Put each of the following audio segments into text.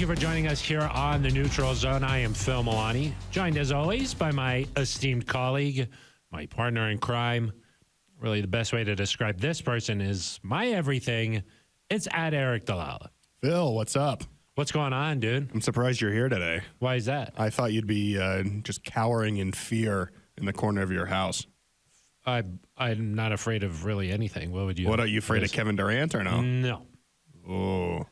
Thank you for joining us here on the Neutral Zone. I am Phil Milani, joined as always by my esteemed colleague, my partner in crime. Really, the best way to describe this person is my everything. It's at Aric DiLalla. Phil, what's up? What's going on, dude? I'm surprised you're here today. Why is that? I thought you'd be just cowering in fear in the corner of your house. I'm not afraid of really anything. What would you? What, are you afraid of Kevin Durant or no? No. Oh.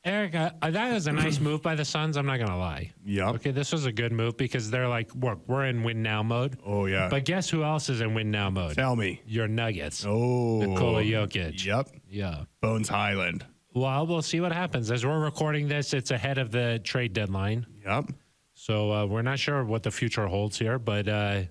Eric, that was a nice move by the Suns. I'm not going to lie. Yep. Okay, this was a good move because they're like, we're in win now mode. Oh, yeah. But guess who else is in win now mode? Tell me. Your Nuggets. Oh. Nikola Jokic. Yep. Yeah. Bones Highland. Well, we'll see what happens. As we're recording this, it's ahead of the trade deadline. Yep. So we're not sure what the future holds here, but I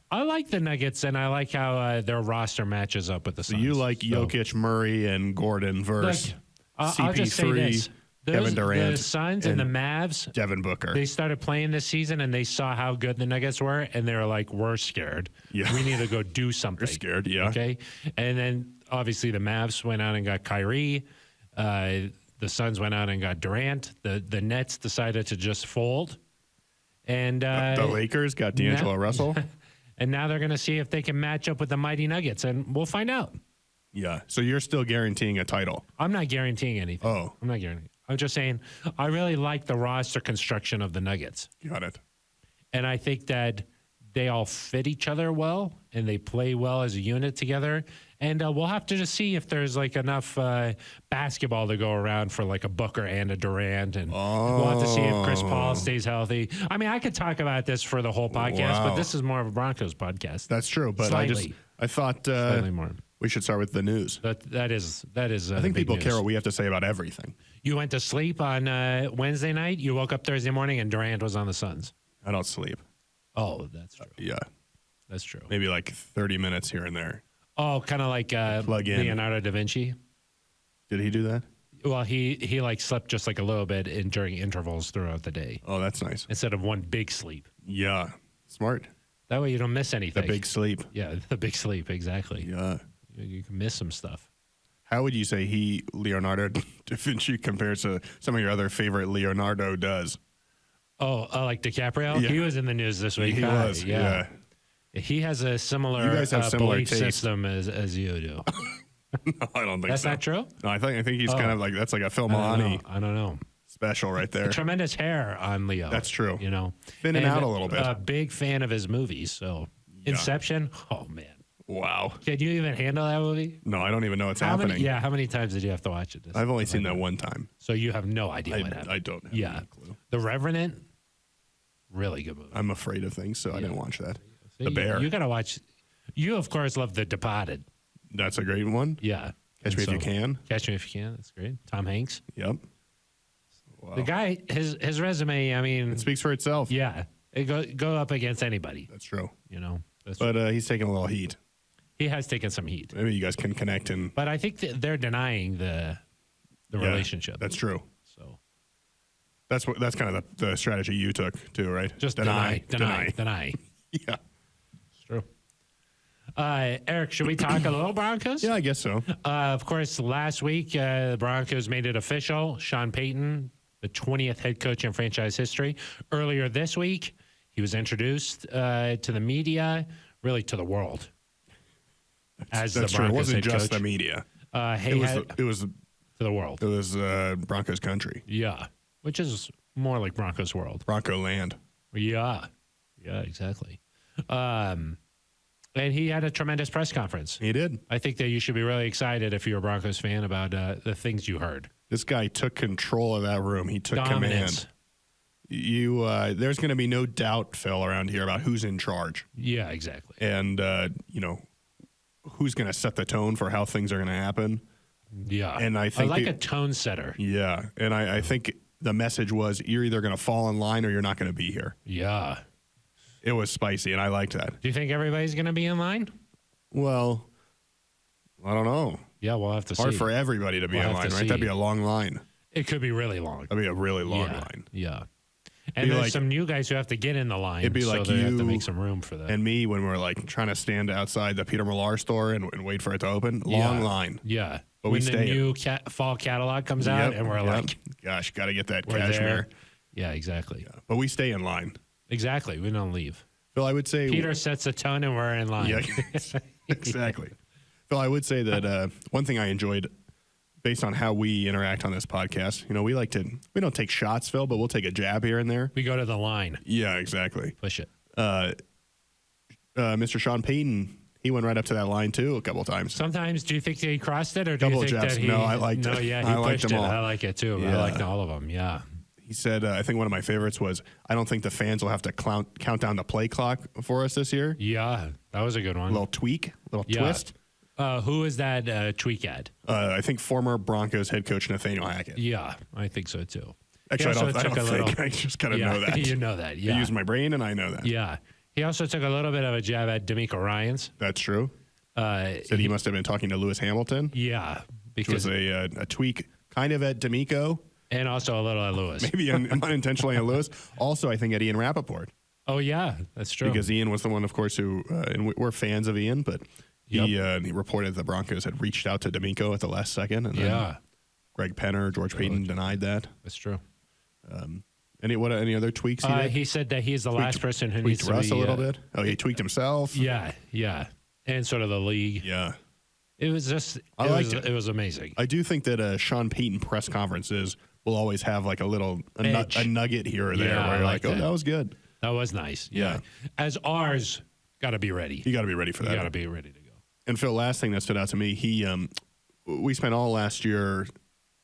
like the Nuggets, and I like how their roster matches up with the Suns. So you like Jokic, Murray, and Gordon versus CP3, I'll just say this. Kevin Durant, the Suns and the Mavs, Devin Booker. They started playing this season, and they saw how good the Nuggets were, and they were like, we're scared. Yeah. We need to go do something. We're scared, yeah. Okay? And then, obviously, the Mavs went out and got Kyrie. The Suns went out and got Durant. The Nets decided to just fold. And the Lakers got D'Angelo Russell. And now they're going to see if they can match up with the mighty Nuggets, and we'll find out. Yeah. So you're still guaranteeing a title. I'm not guaranteeing anything. Oh. I'm not guaranteeing. I'm just saying I really like the roster construction of the Nuggets. Got it. And I think that they all fit each other well, and they play well as a unit together. And we'll have to just see if there's like enough basketball to go around for like a Booker and a Durant. And we'll have to see if Chris Paul stays healthy. I mean, I could talk about this for the whole podcast, but this is more of a Broncos podcast. That's true. But Slightly. I thought Slightly more. we should start with the news. That is. I think people care what we have to say about everything. You went to sleep on Wednesday night. You woke up Thursday morning, and Durant was on the Suns. I don't sleep. Oh, that's true. Yeah. That's true. Maybe like 30 minutes here and there. Oh, kind of like Plug in. Leonardo da Vinci. Did he do that? Well, he like slept just like a little bit during intervals throughout the day Oh, that's nice. instead of one big sleep. Yeah. Smart. That way you don't miss anything. The big sleep. Yeah, the big sleep, exactly. Yeah. You can miss some stuff. How would you say Leonardo da Vinci, compares to some of your other favorite Leonardo does? Oh, like DiCaprio? Yeah. He was in the news this week. He was, yeah. He has a similar, You guys have similar belief taste. system as you do. No, I don't think That's so. not true? No, I think he's kind of like, that's like a Phil Milani I don't know. special right there. Tremendous hair on Leo. That's true. You know, Thinning out a little bit. A big fan of his movies. So, Inception. Oh man, Wow. can you even handle that movie? No, I don't even know what's happening. How many times did you have to watch it? I've only seen that one time. So you have no idea what happened. I don't have any clue. The Revenant, really good movie. I'm afraid of things, so I didn't watch that. So The Bear. You got to watch. You of course love The Departed. That's a great one. Yeah. Catch Me If You Can. Catch Me If You Can. That's great. Tom Hanks. Yep. Wow. The guy, his resume. I mean, It speaks for itself. yeah, it go up against anybody. That's true. You know. But he's taking a little heat. He has taken some heat. Maybe you guys can connect and. But I think that they're denying the relationship. That's true. So That's kind of the strategy you took too, right? just deny. Yeah. It's true. Eric, should we talk a little Broncos? Yeah, I guess so. Of course, last week, the Broncos made it official. Sean Payton, the 20th head coach in franchise history. Earlier this week, he was introduced to the media, really to the world. That's the true. It Broncos wasn't head just coach. the media. It was to the world. It was Broncos country. Yeah, which is more like Broncos world. Bronco land. Yeah, exactly. And he had a tremendous press conference. He did. I think that you should be really excited if you're a Broncos fan about the things you heard. This guy took control of that room. He took Dominance. command. There's going to be no doubt, Phil, around here about who's in charge. Yeah, exactly. And, who's going to set the tone for how things are going to happen. Yeah. And I think a tone setter. Yeah. And I think the message was you're either going to fall in line or you're not going to be here. Yeah. It was spicy, and I liked that. Do you think everybody's going to be in line? Well, I don't know. Yeah, we'll have to see. Hard for everybody to be in line, right? That'd be a long line. It could be really long. That'd be a really long line. Yeah. And there's some new guys who have to get in the line. It'd be like they have to you make some room for that. And me when we're like trying to stand outside the Peter Millar store and wait for it to open. Long line. Yeah. But when we the stay. new fall catalog comes out, and we're like, gosh, got to get that we're cashmere. there. Yeah, exactly. Yeah. But we stay in line. Exactly. We don't leave. Phil, I would say Peter sets the tone, and we're in line. Yeah, exactly. Phil, I would say that one thing I enjoyed, based on how we interact on this podcast, we don't take shots, Phil, but we'll take a jab here and there. We go to the line. Yeah, exactly. Push it. Mr. Sean Payton, he went right up to that line too a couple times. Sometimes, do you think he crossed it, or do Double you think jabs. that he? No, I liked it. No, yeah, he I liked pushed them it. all. I like it too. Yeah. I liked all of them. Yeah. He said, I think one of my favorites was, I don't think the fans will have to count down the play clock for us this year. Yeah, that was a good one. A little tweak, a little Yeah. twist. Who is that tweak at? I think former Broncos head coach Nathaniel Hackett. Yeah, I think so too. Actually, He I also don't took a think. little- I just kind of Yeah, know that. you know that. I Yeah. use my brain and I know that. Yeah. He also took a little bit of a jab at D'Amico Ryans. That's true. Said he must have been talking to Lewis Hamilton, Yeah, which was because a tweak kind of at D'Amico, and also a little at Lewis. maybe unintentionally at Lewis. Also, I think at Ian Rappaport, Oh yeah, that's true. because Ian was the one, of course, who, and we're fans of Ian, but he reported the Broncos had reached out to D'Amico at the last second. And then Greg Penner, George Payton denied that. That's true. Any other tweaks he did? He said that he's the last person who needs Tweaked to Russ be, a little bit. Oh, he tweaked himself. Yeah, and sort of the league. Yeah. It was just. I liked it. It was amazing. I do think that Sean Payton press conferences will always have like a Edge. nugget here or there Yeah, where I you're like like, oh, that. that was good. That was nice. Yeah. As ours, got to be ready. You got to be ready for You that. got to be ready to go. And Phil, last thing that stood out to me, we spent all last year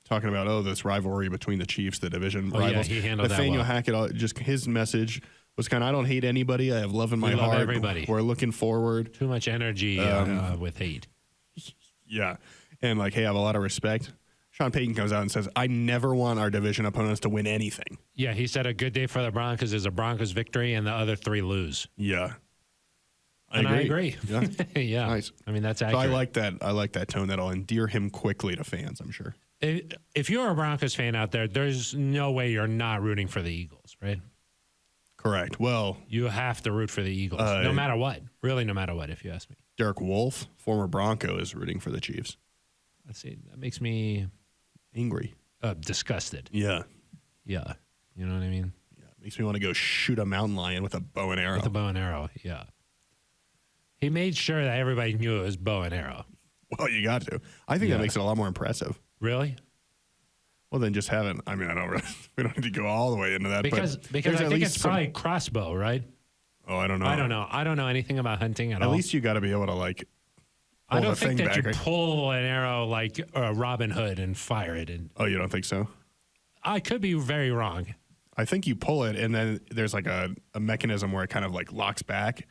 talking about this rivalry between the Chiefs, the division Oh, yeah, rivals. he handled that Nathaniel well. Hackett, just his message was kind of, I don't hate anybody. I have love in my We love heart. everybody. We're looking forward. Too much energy with hate. Yeah. And like, hey, I have a lot of respect. Sean Payton comes out and says, I never want our division opponents to win anything. Yeah, he said a good day for the Broncos is a Broncos victory and the other three lose. Yeah. I agree. Yeah. Yeah. Nice. I mean, that's So accurate. I like that. I like that tone. That'll endear him quickly to fans, I'm sure. If you're a Broncos fan out there, there's no way you're not rooting for the Eagles, right? Correct. Well, You have to root for the Eagles, no matter what. Really, no matter what, if you ask me. Derek Wolfe, former Bronco, is rooting for the Chiefs. Let's see. That makes me Angry. disgusted. Yeah. Yeah. You know what I mean? Yeah. Makes me want to go shoot a mountain lion with a bow and arrow. With a bow and arrow. Yeah. He made sure that everybody knew it was bow and arrow. Well, you got to. I think that makes it a lot more impressive. Really? Well, then just have it. I mean, we don't need to go all the way into that. Because but I there's at think least it's probably crossbow, right? Oh, I don't know. I don't know. I don't know anything about hunting at all. At least you got to be able to like. I pull don't the think thing that you back, right? pull an arrow like Robin Hood and fire it. And Oh, you don't think so? I could be very wrong. I think you pull it, and then there's like a mechanism where it kind of like locks back.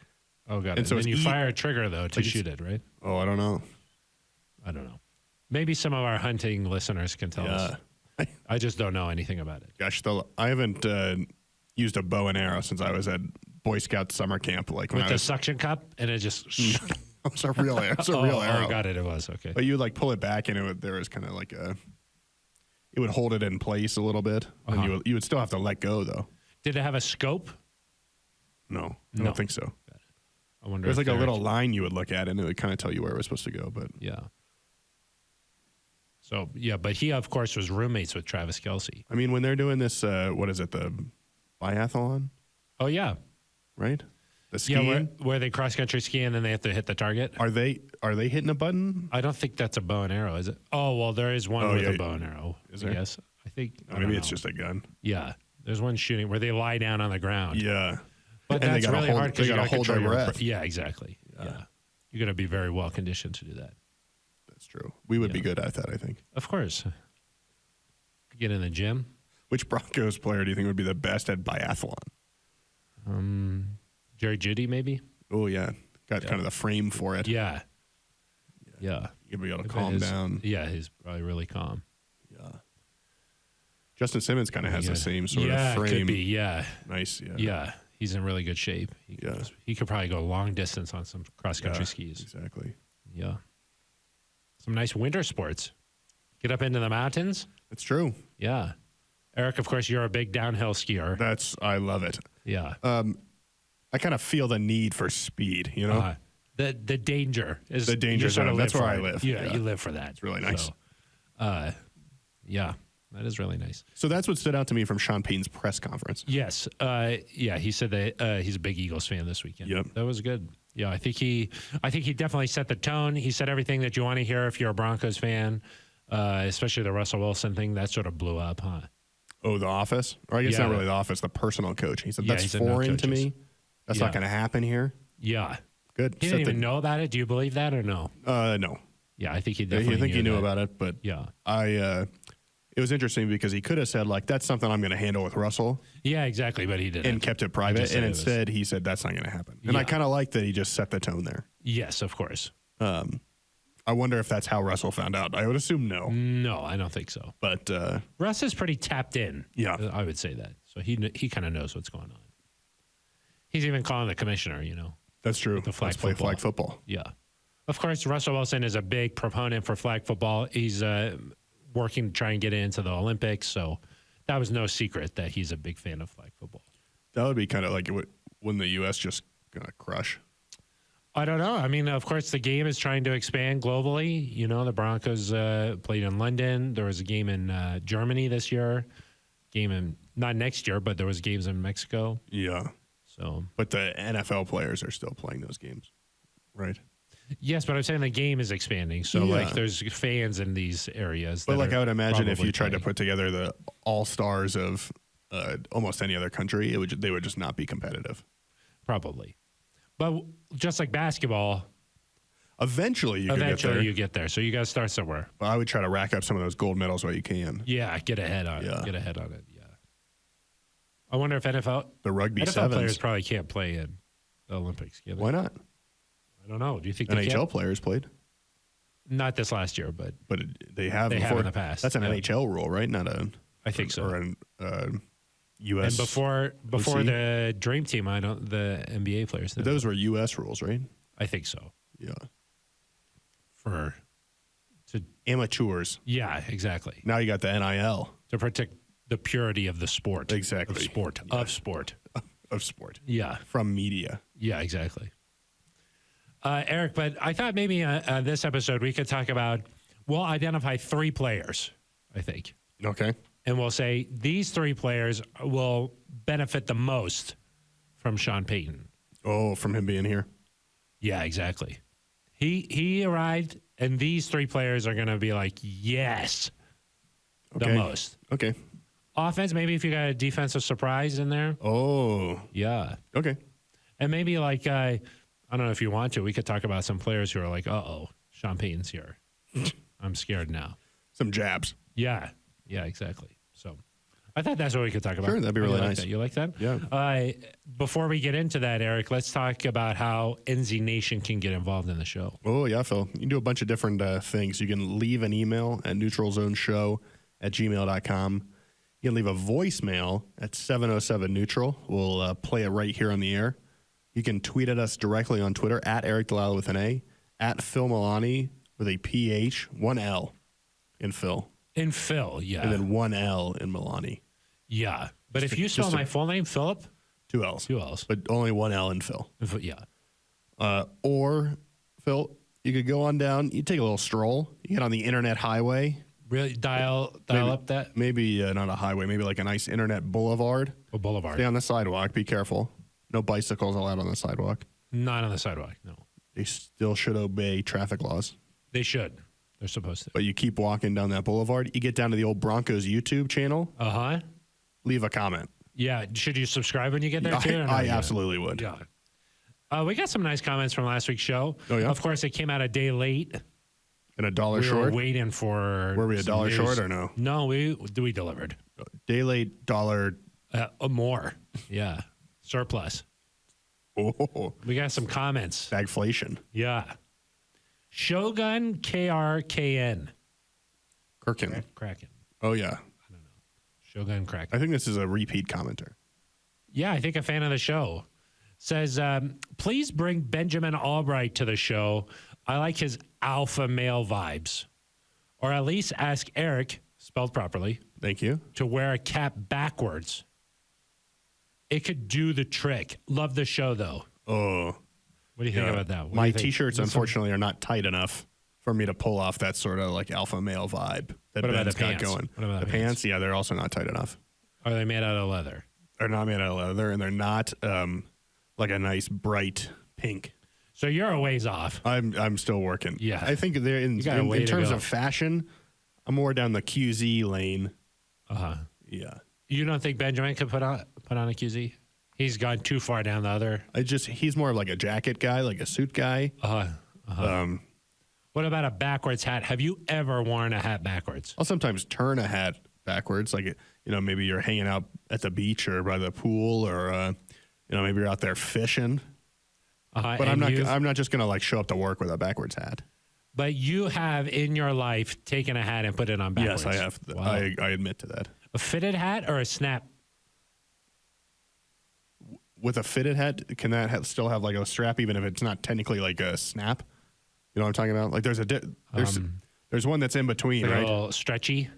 Oh, got And it. so Then it's you e- fire a trigger, though, to like shoot it, right? Oh, I don't know. I don't know. Maybe some of our hunting listeners can tell us. I just don't know anything about it. Gosh, I haven't used a bow and arrow since I was at Boy Scout summer camp. Like when With I the was, suction cup, and it just... it's a real arrow. It's a real arrow. Oh, got it. It was. Okay. But you would like pull it back, and there was kind of like it would hold it in place a little bit, and you would still have to let go though. Did it have a scope? No, I No. don't think so. I wonder There's if like a they're- little line you would look at, and it would kind of tell you where it was supposed to go. But Yeah. So, yeah, but he, of course, was roommates with Travis Kelce. I mean, when they're doing this, what is it, the biathlon, Oh, yeah. right? The Yeah, skiing. where they cross-country ski and then they have to hit the target. Are they hitting a button? I don't think that's a bow and arrow, is it? Oh, well, there is one Oh, with yeah. a bow and arrow. Is there? Yes. I think. I Maybe don't it's know. just a gun. Yeah. There's one shooting where they lie down on the ground. Yeah. But And they that's gotta really hold- hard because they you gotta got to hold their control your breath. Yeah, exactly. Yeah. You got to be very well conditioned to do that. That's true. We would be good at that, I think. Of course. Get in the gym. Which Broncos player do you think would be the best at biathlon? Jerry Jeudy, maybe? Oh, yeah. Got kind of the frame for it. Yeah. Yeah. You'd be able to I bet calm his- down. Yeah, he's probably really calm. Yeah. Justin Simmons kind of has the same sort yeah, of frame. could be. Yeah. Nice. Yeah. Yeah. He's in really good shape. He could probably go long distance on some cross-country skis. Exactly. Yeah. Some nice winter sports. Get up into the mountains. It's true. Yeah. Eric, of course, you're a big downhill skier. I love it. Yeah. I kind of feel the need for speed, you know? The danger is The danger you sort of zone. That's live where for I it. live. Yeah, Yeah. you live for that. It's really nice. So, Yeah, that is really nice. So that's what stood out to me from Sean Payton's press conference. Yes. Yeah, he said that he's a big Eagles fan this weekend. Yep. That was good. Yeah, I think he definitely set the tone. He said everything that you want to hear if you're a Broncos fan, especially the Russell Wilson thing. That sort of blew up, huh? Oh, The Office? Or I guess not really The Office, the personal coach. He said, that's foreign to me. That's not going to happen here. Yeah. Good. He didn't even know about it. Do you believe that or no? No. Yeah, I think he definitely I think he knew about it, but yeah. It was interesting because he could have said, like, that's something I'm going to handle with Russell. Yeah, exactly, but he didn't. And kept it private. And instead, he said, that's not going to happen. And I kind of like that he just set the tone there. Yes, of course. I wonder if that's how Russell found out. I would assume no. No, I don't think so. But Russ is pretty tapped in. Yeah. I would say that. So he kind of knows what's going on. He's even calling the commissioner, That's true. The flag Let's play football. flag football. Yeah. Of course, Russell Wilson is a big proponent for flag football. He's working to try and get into the Olympics. So that was no secret that he's a big fan of flag football. That would be kind of like when the U.S. just going to crush. I don't know. I mean, of course, the game is trying to expand globally. The Broncos played in London. There was a game in Germany this year. Not next year, but there was games in Mexico. Yeah. So, but the NFL players are still playing those games, right? Yes, but I'm saying the game is expanding. So, there's fans in these areas. But I would imagine if you tried to put together the all-stars of almost any other country, they would just not be competitive. Probably. But just like basketball, eventually you get there. So you got to start somewhere. But I would try to rack up some of those gold medals while you can. Yeah, get ahead on it. Get ahead on it. Yeah. I wonder if the rugby NFL sevens players probably can't play in the Olympics. Why not? I don't know. Do you think NHL players played? Not this last year, but they have in before. the past. That's an NHL rule, right? Not a. I think so. Or an U.S. And before the Dream Team, the NBA players. But those were U.S. rules, right? I think so. Yeah. To amateurs. Yeah, exactly. Now you got the NIL to protect the purity of the sport. Exactly. Of sport. Of sport. Yeah. From media. Yeah, exactly. Eric, but I thought maybe this episode we could talk about. We'll identify 3 players, I think. Okay. And we'll say these 3 players will benefit the most from Sean Payton. Oh, from him being here? Yeah, exactly. He arrived, and these 3 players are going to be like, yes, the most. Okay. Offense, maybe if you got a defensive surprise in there. Oh. Yeah. Okay. And maybe like, I don't know if you want to, we could talk about some players who are like, uh-oh, Sean Payton's here. I'm scared now. Some jabs. Yeah. Yeah, exactly. So I thought that's what we could talk about. Sure, that'd be really nice. You like that? Yeah. Before we get into that, Eric, let's talk about how NZ Nation can get involved in the show. Oh, yeah, Phil. You can do a bunch of different things. You can leave an email at neutralzoneshow@gmail.com. You can leave a voicemail at 707-NEUTRAL. We'll play it right here on the air. You can tweet at us directly on Twitter at Aric DiLalla with an A, at Phil Milani with a PH, 1 L in Phil. In Phil, yeah. And then 1 L in Milani. Yeah. But if you spell my full name, Philip? 2 L's. 2 L's. But only 1 L in Phil. Yeah. Or, Phil, you could go on down, you take a little stroll, you get on the internet highway. Really? Dial up that? Maybe not a highway, maybe like a nice internet boulevard. A boulevard. Stay on the sidewalk. Be careful. No bicycles allowed on the sidewalk. Not on the sidewalk, no. They still should obey traffic laws. They should. They're supposed to. But you keep walking down that boulevard. You get down to the old Broncos YouTube channel. Uh-huh. Leave a comment. Yeah. Should you subscribe when you get there, too? I absolutely would. Yeah. We got some nice comments from last week's show. Oh, yeah? Of course, it came out a day late. And $1 short? We were waiting for... Were we $1 short or no? No, we delivered. Day late, $1. More. Yeah. Surplus. Oh. We got some comments. Stagflation. Yeah. Shogun KRKN. Kraken. Oh, yeah. I don't know. Shogun Kraken. I think this is a repeat commenter. Yeah, I think a fan of the show. Says, please bring Benjamin Albright to the show. I like his alpha male vibes. Or at least ask Eric, spelled properly. Thank you. To wear a cap backwards. It could do the trick. Love the show, though. Oh. What do you think about that? My T-shirts, unfortunately, are not tight enough for me to pull off that sort of like alpha male vibe that What about Ben's the got pants? going. What about the pants? Yeah, they're also not tight enough. Are they made out of leather? They're not made out of leather, and they're not like a nice bright pink. So you're a ways off. I'm still working. Yeah. I think they're in terms of fashion, I'm more down the QZ lane. Yeah. You don't think Benjamin could put on a QZ? He's gone too far down the other. He's more of like a jacket guy, like a suit guy. What about a backwards hat? Have you ever worn a hat backwards? I'll sometimes turn a hat backwards, like maybe you're hanging out at the beach or by the pool, or maybe you're out there fishing. But I'm not just gonna like show up to work with a backwards hat. But you have in your life taken a hat and put it on backwards. Yes, I have. Wow. I admit to that. A fitted hat or a snap? With a fitted hat, can that still have like a strap, even if it's not technically like a snap? You know what I'm talking about? Like there's one that's in between, like right? A little stretchy.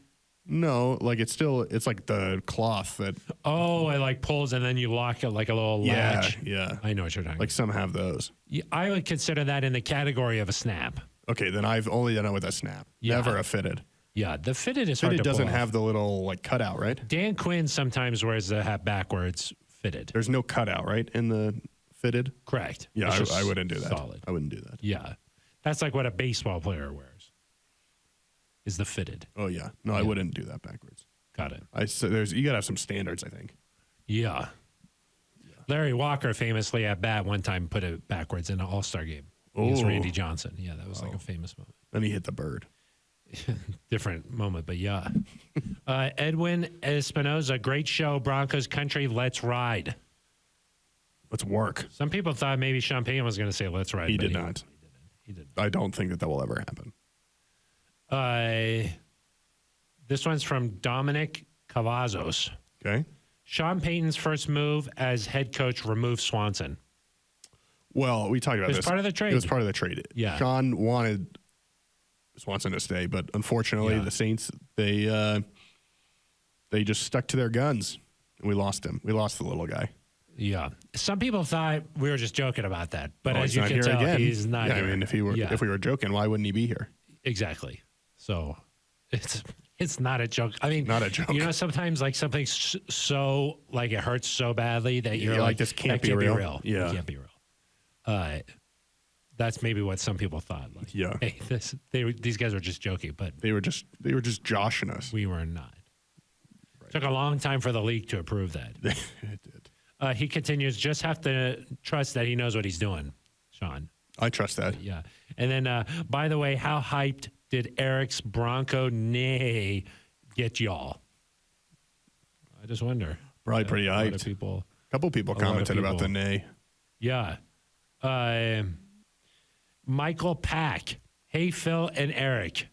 No, like it's like the cloth that. Oh, it like pulls and then you lock it like a little latch. Yeah. I know what you're talking about. Like some have those. Yeah, I would consider that in the category of a snap. Okay, then I've only done it with a snap. Yeah. Never a fitted. Yeah, the fitted is hard to Fitted doesn't pull off. have the little like cutout, right? Dan Quinn sometimes wears the hat backwards fitted. There's no cutout, right, in the fitted? Correct. Yeah, It's just I wouldn't do that. Solid. I wouldn't do that. Yeah. That's like what a baseball player wears, is the fitted. Oh, yeah. No, I wouldn't do that backwards. Got it. You got to have some standards, I think. Yeah. Larry Walker famously at bat one time put it backwards in an All-Star game against Oh. Randy Johnson. Yeah, that was like a famous moment. Then he hit the bird. Different moment, but yeah. Edwin Espinoza, great show, Broncos country, let's ride. Let's work. Some people thought maybe Sean Payton was going to say let's ride. He but did not. He didn't. I don't think that will ever happen. This one's from Dominic Cavazos. Okay. Sean Payton's first move as head coach removed Swanson. Well, we talked about this. It was part of the trade. It was part of the trade. Yeah. Sean wanted Swanson to stay, but unfortunately, the Saints they just stuck to their guns, and we lost him. We lost the little guy. Yeah. Some people thought we were just joking about that, but Oh, as he's you not can here tell, again. he's not Yeah, here. I mean, if we were joking, why wouldn't he be here? Exactly. So it's not a joke. I mean, Not a joke. You know, sometimes like something's so like it hurts so badly that you're like this can't that be real. Yeah, it can't be real. That's maybe what some people thought. Like, Yeah. hey, these guys were just joking, but They were just joshing us. we were not. Took a long time for the league to approve that. It did. He continues, just have to trust that he knows what he's doing, Sean. I trust that. Yeah. And then, by the way, how hyped did Eric's Bronco nay get y'all? I just wonder. Probably pretty A lot of hyped. people. A couple people lot of commented about the people. nay. Yeah. Michael Pack. Hey, Phil and Eric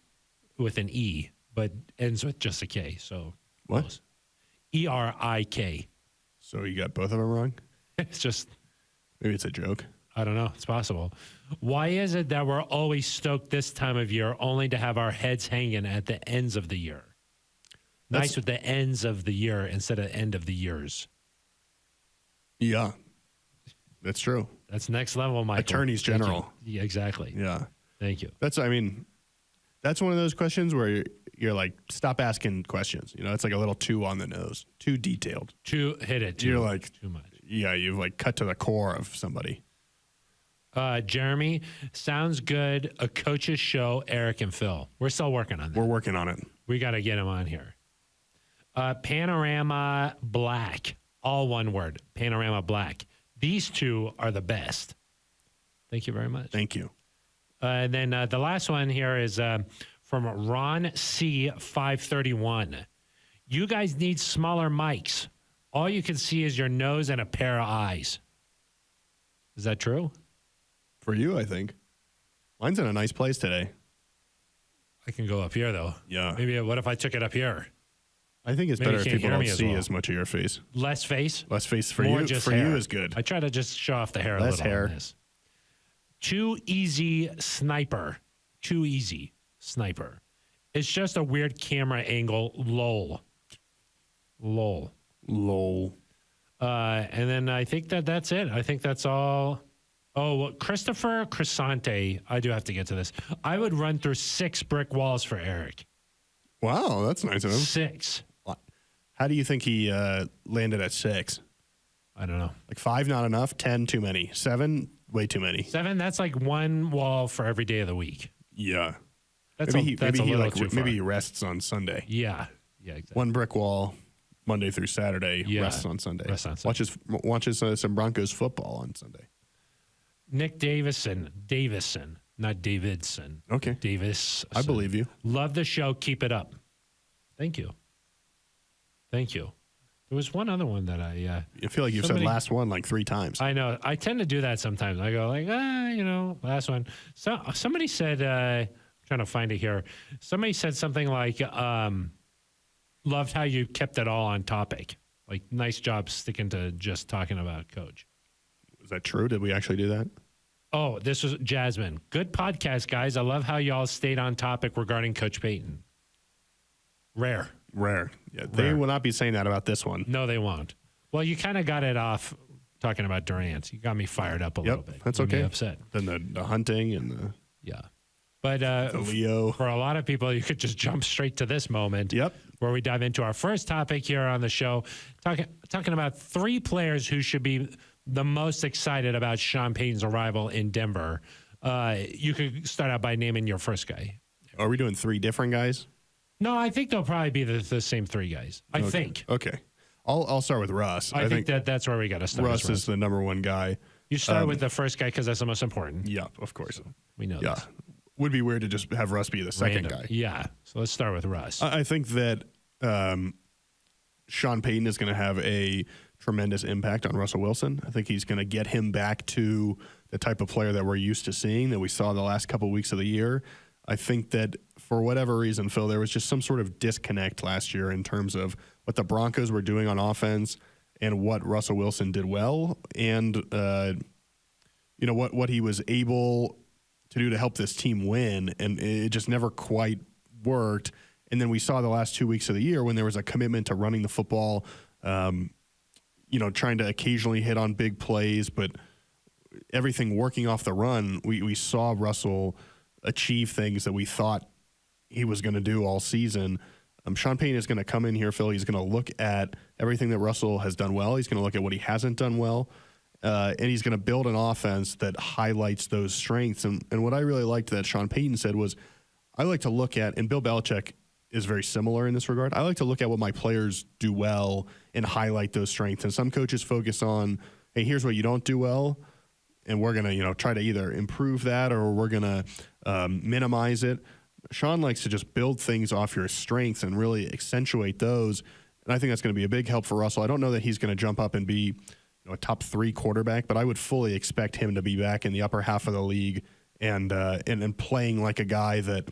with an E, but ends with just a K. So What? close. ERIK. So you got both of them wrong? It's just, Maybe it's a joke. I don't know. It's possible. Why is it that we're always stoked this time of year only to have our heads hanging at the ends of the year? Nice with the ends of the year instead of end of the years. Yeah. That's true. That's next level, Michael. Attorneys Thank you. General. Yeah, exactly. Yeah. Thank you. That's one of those questions where you're like, stop asking questions. You know, it's like a little too on the nose, too detailed. Hit it. You're like, too much. Yeah, you've like cut to the core of somebody. Jeremy, sounds good. A coach's show, Eric and Phil. We're still working on that. We're working on it. We got to get him on here. Panorama Black. All one word. Panorama Black. These two are the best. Thank you very much. Thank you. And then the last one here is from Ron C. 531. You guys need smaller mics. All you can see is your nose and a pair of eyes. Is that true? For you, I think. Mine's in a nice place today. I can go up here, though. Yeah. Maybe what if I took it up here? I think it's Maybe better you if can't people hear don't me as see well. as much of your face. Less face? Less face for More you. just For hair. you is good. I try to just show off the hair Less a little hair. on this. Too easy sniper. Too easy sniper. It's just a weird camera angle. Lol. Lol. And then I think that's it. I think that's all Oh, well, Christopher Crescente, I do have to get to this. I would run through 6 brick walls for Aric. Wow, that's nice of him. 6. How do you think he landed at 6? I don't know. Like 5, not enough. 10, too many. 7, way too many. 7, that's like 1 wall for every day of the week. Yeah. That's a little too far. Maybe he rests on Sunday. Yeah. Yeah, exactly. 1 brick wall, Monday through Saturday, rests on Sunday. Watches some Broncos football on Sunday. Nick Davison, not Davidson. Okay. Davis. I believe you. Love the show. Keep it up. Thank you. There was one other one that I feel like you've said last one like 3 times. I know. I tend to do that sometimes. I go like, last one. So somebody said, I'm trying to find it here. Somebody said something like, loved how you kept it all on topic. Like, nice job sticking to just talking about Coach. Is that true? Did we actually do that? Oh, this was Jasmine. Good podcast, guys. I love how y'all stayed on topic regarding Coach Payton. Rare. Yeah, they will not be saying that about this one. No, they won't. Well, you kind of got it off talking about Durant. You got me fired up a little bit. That's okay. Okay. Upset. Then the hunting and the But the Leo. For a lot of people, you could just jump straight to this moment. Yep. Where we dive into our first topic here on the show, talking about 3 players who should be the most excited about Sean Payton's arrival in Denver. You could start out by naming your first guy. Are we doing 3 different guys? No, I think they'll probably be the same 3 guys. I think. Okay. I'll start with Russ. I think that's where we got to start. Russ is the number 1 guy. You start with the first guy because that's the most important. Yeah, of course. We know this. Would be weird to just have Russ be the second guy. Yeah. So let's start with Russ. I think that Sean Payton is going to have a tremendous impact on Russell Wilson. I think he's going to get him back to the type of player that we're used to seeing, that we saw the last couple of weeks of the year. I think that for whatever reason, Phil, there was just some sort of disconnect last year in terms of what the Broncos were doing on offense and what Russell Wilson did well, and what he was able to do to help this team win, and it just never quite worked. And then we saw the last 2 weeks of the year when there was a commitment to running the football, trying to occasionally hit on big plays, but everything working off the run, we saw Russell achieve things that we thought he was going to do all season. Sean Payton is going to come in here, Phil. He's going to look at everything that Russell has done well. He's going to look at what he hasn't done well. And he's going to build an offense that highlights those strengths. And what I really liked that Sean Payton said was, I like to look at, and Bill Belichick is very similar in this regard, I like to look at what my players do well and highlight those strengths. And some coaches focus on, hey, here's what you don't do well, and we're going to try to either improve that or we're going to minimize it. Sean likes to just build things off your strengths and really accentuate those. And I think that's going to be a big help for Russell. I don't know that he's going to jump up and be a top 3 quarterback, but I would fully expect him to be back in the upper half of the league and playing like a guy that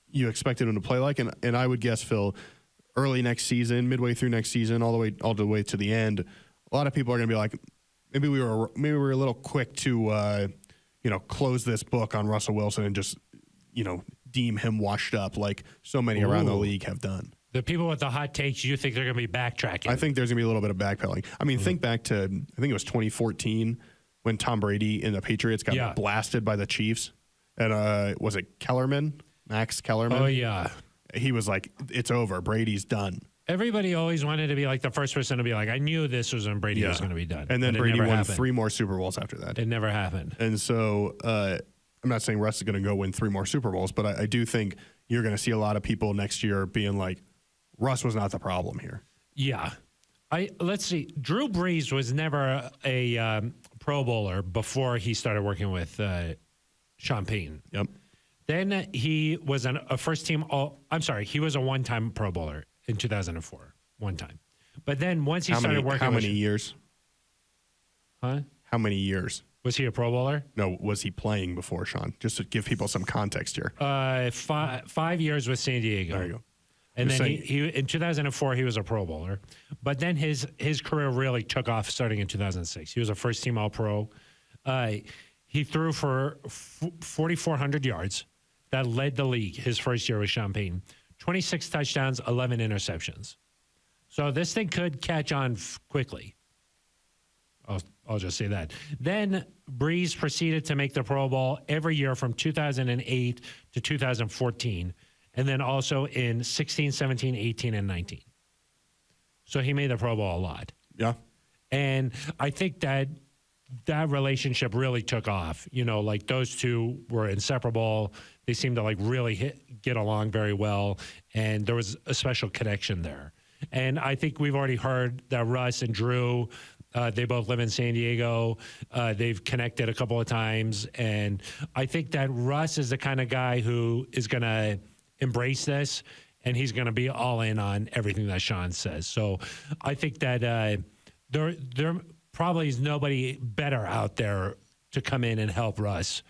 you expected him to play like. And I would guess, Phil, early next season, midway through next season, all the way to the end, a lot of people are going to be like, maybe we were a little quick to close this book on Russell Wilson and just deem him washed up like so many around the league have done. The people with the hot takes, you think they're going to be backtracking? I think there's going to be a little bit of backpedaling. I mean, think back to, I think it was 2014 when Tom Brady and the Patriots got blasted by the Chiefs. And was it Kellerman? Max Kellerman? Oh, yeah. He was like, it's over. Brady's done. Everybody always wanted to be like the first person to be like, I knew this was when Brady was going to be done. And then Brady won 3 more Super Bowls after that. It never happened. And so I'm not saying Russ is going to go win 3 more Super Bowls, but I do think you're going to see a lot of people next year being like, Russ was not the problem here. Yeah. Let's see. Drew Brees was never a Pro Bowler before he started working with Sean Payton. Yep. Then he was a first-team he was a one-time Pro Bowler in 2004. One time. But then once he started working How many years? Huh? How many years? Was he a Pro Bowler? No, was he playing before, Sean? Just to give people some context here. 5 years with San Diego. There you go. And then he in 2004, he was a Pro Bowler. But then his career really took off starting in 2006. He was a first-team All-Pro. He threw for 4,400 yards. That led the league his first year with Sean Payton. 26 touchdowns, 11 interceptions. So this thing could catch on quickly. I'll just say that. Then Breeze proceeded to make the Pro Bowl every year from 2008 to 2014, and then also in 16, 17, 18, and 19. So he made the Pro Bowl a lot. Yeah. And I think that relationship really took off. You know, like those two were inseparable. They seemed to like really get along very well, and there was a special connection there. And I think we've already heard that Russ and Drew, they both live in San Diego. They've connected a couple of times. And I think that Russ is the kind of guy who is going to embrace this, and he's going to be all in on everything that Sean says. So I think that there probably is nobody better out there to come in and help Russ.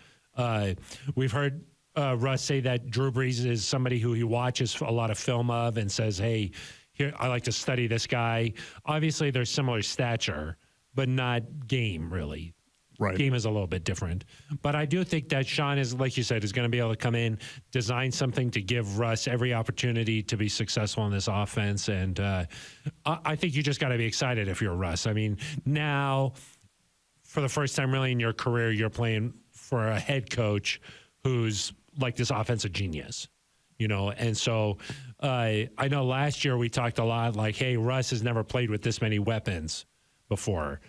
We've heard Russ say that Drew Brees is somebody who he watches a lot of film of and says, hey, here, I like to study this guy. Obviously, there's similar stature, but not game, really. Right. Game is a little bit different. But I do think that Sean is, like you said, is going to be able to come in, design something to give Russ every opportunity to be successful in this offense. And I think you just got to be excited if you're Russ. I mean, now, for the first time really in your career, you're playing for a head coach who's like this offensive genius. You know, and so I know last year we talked a lot like, hey, Russ has never played with this many weapons before.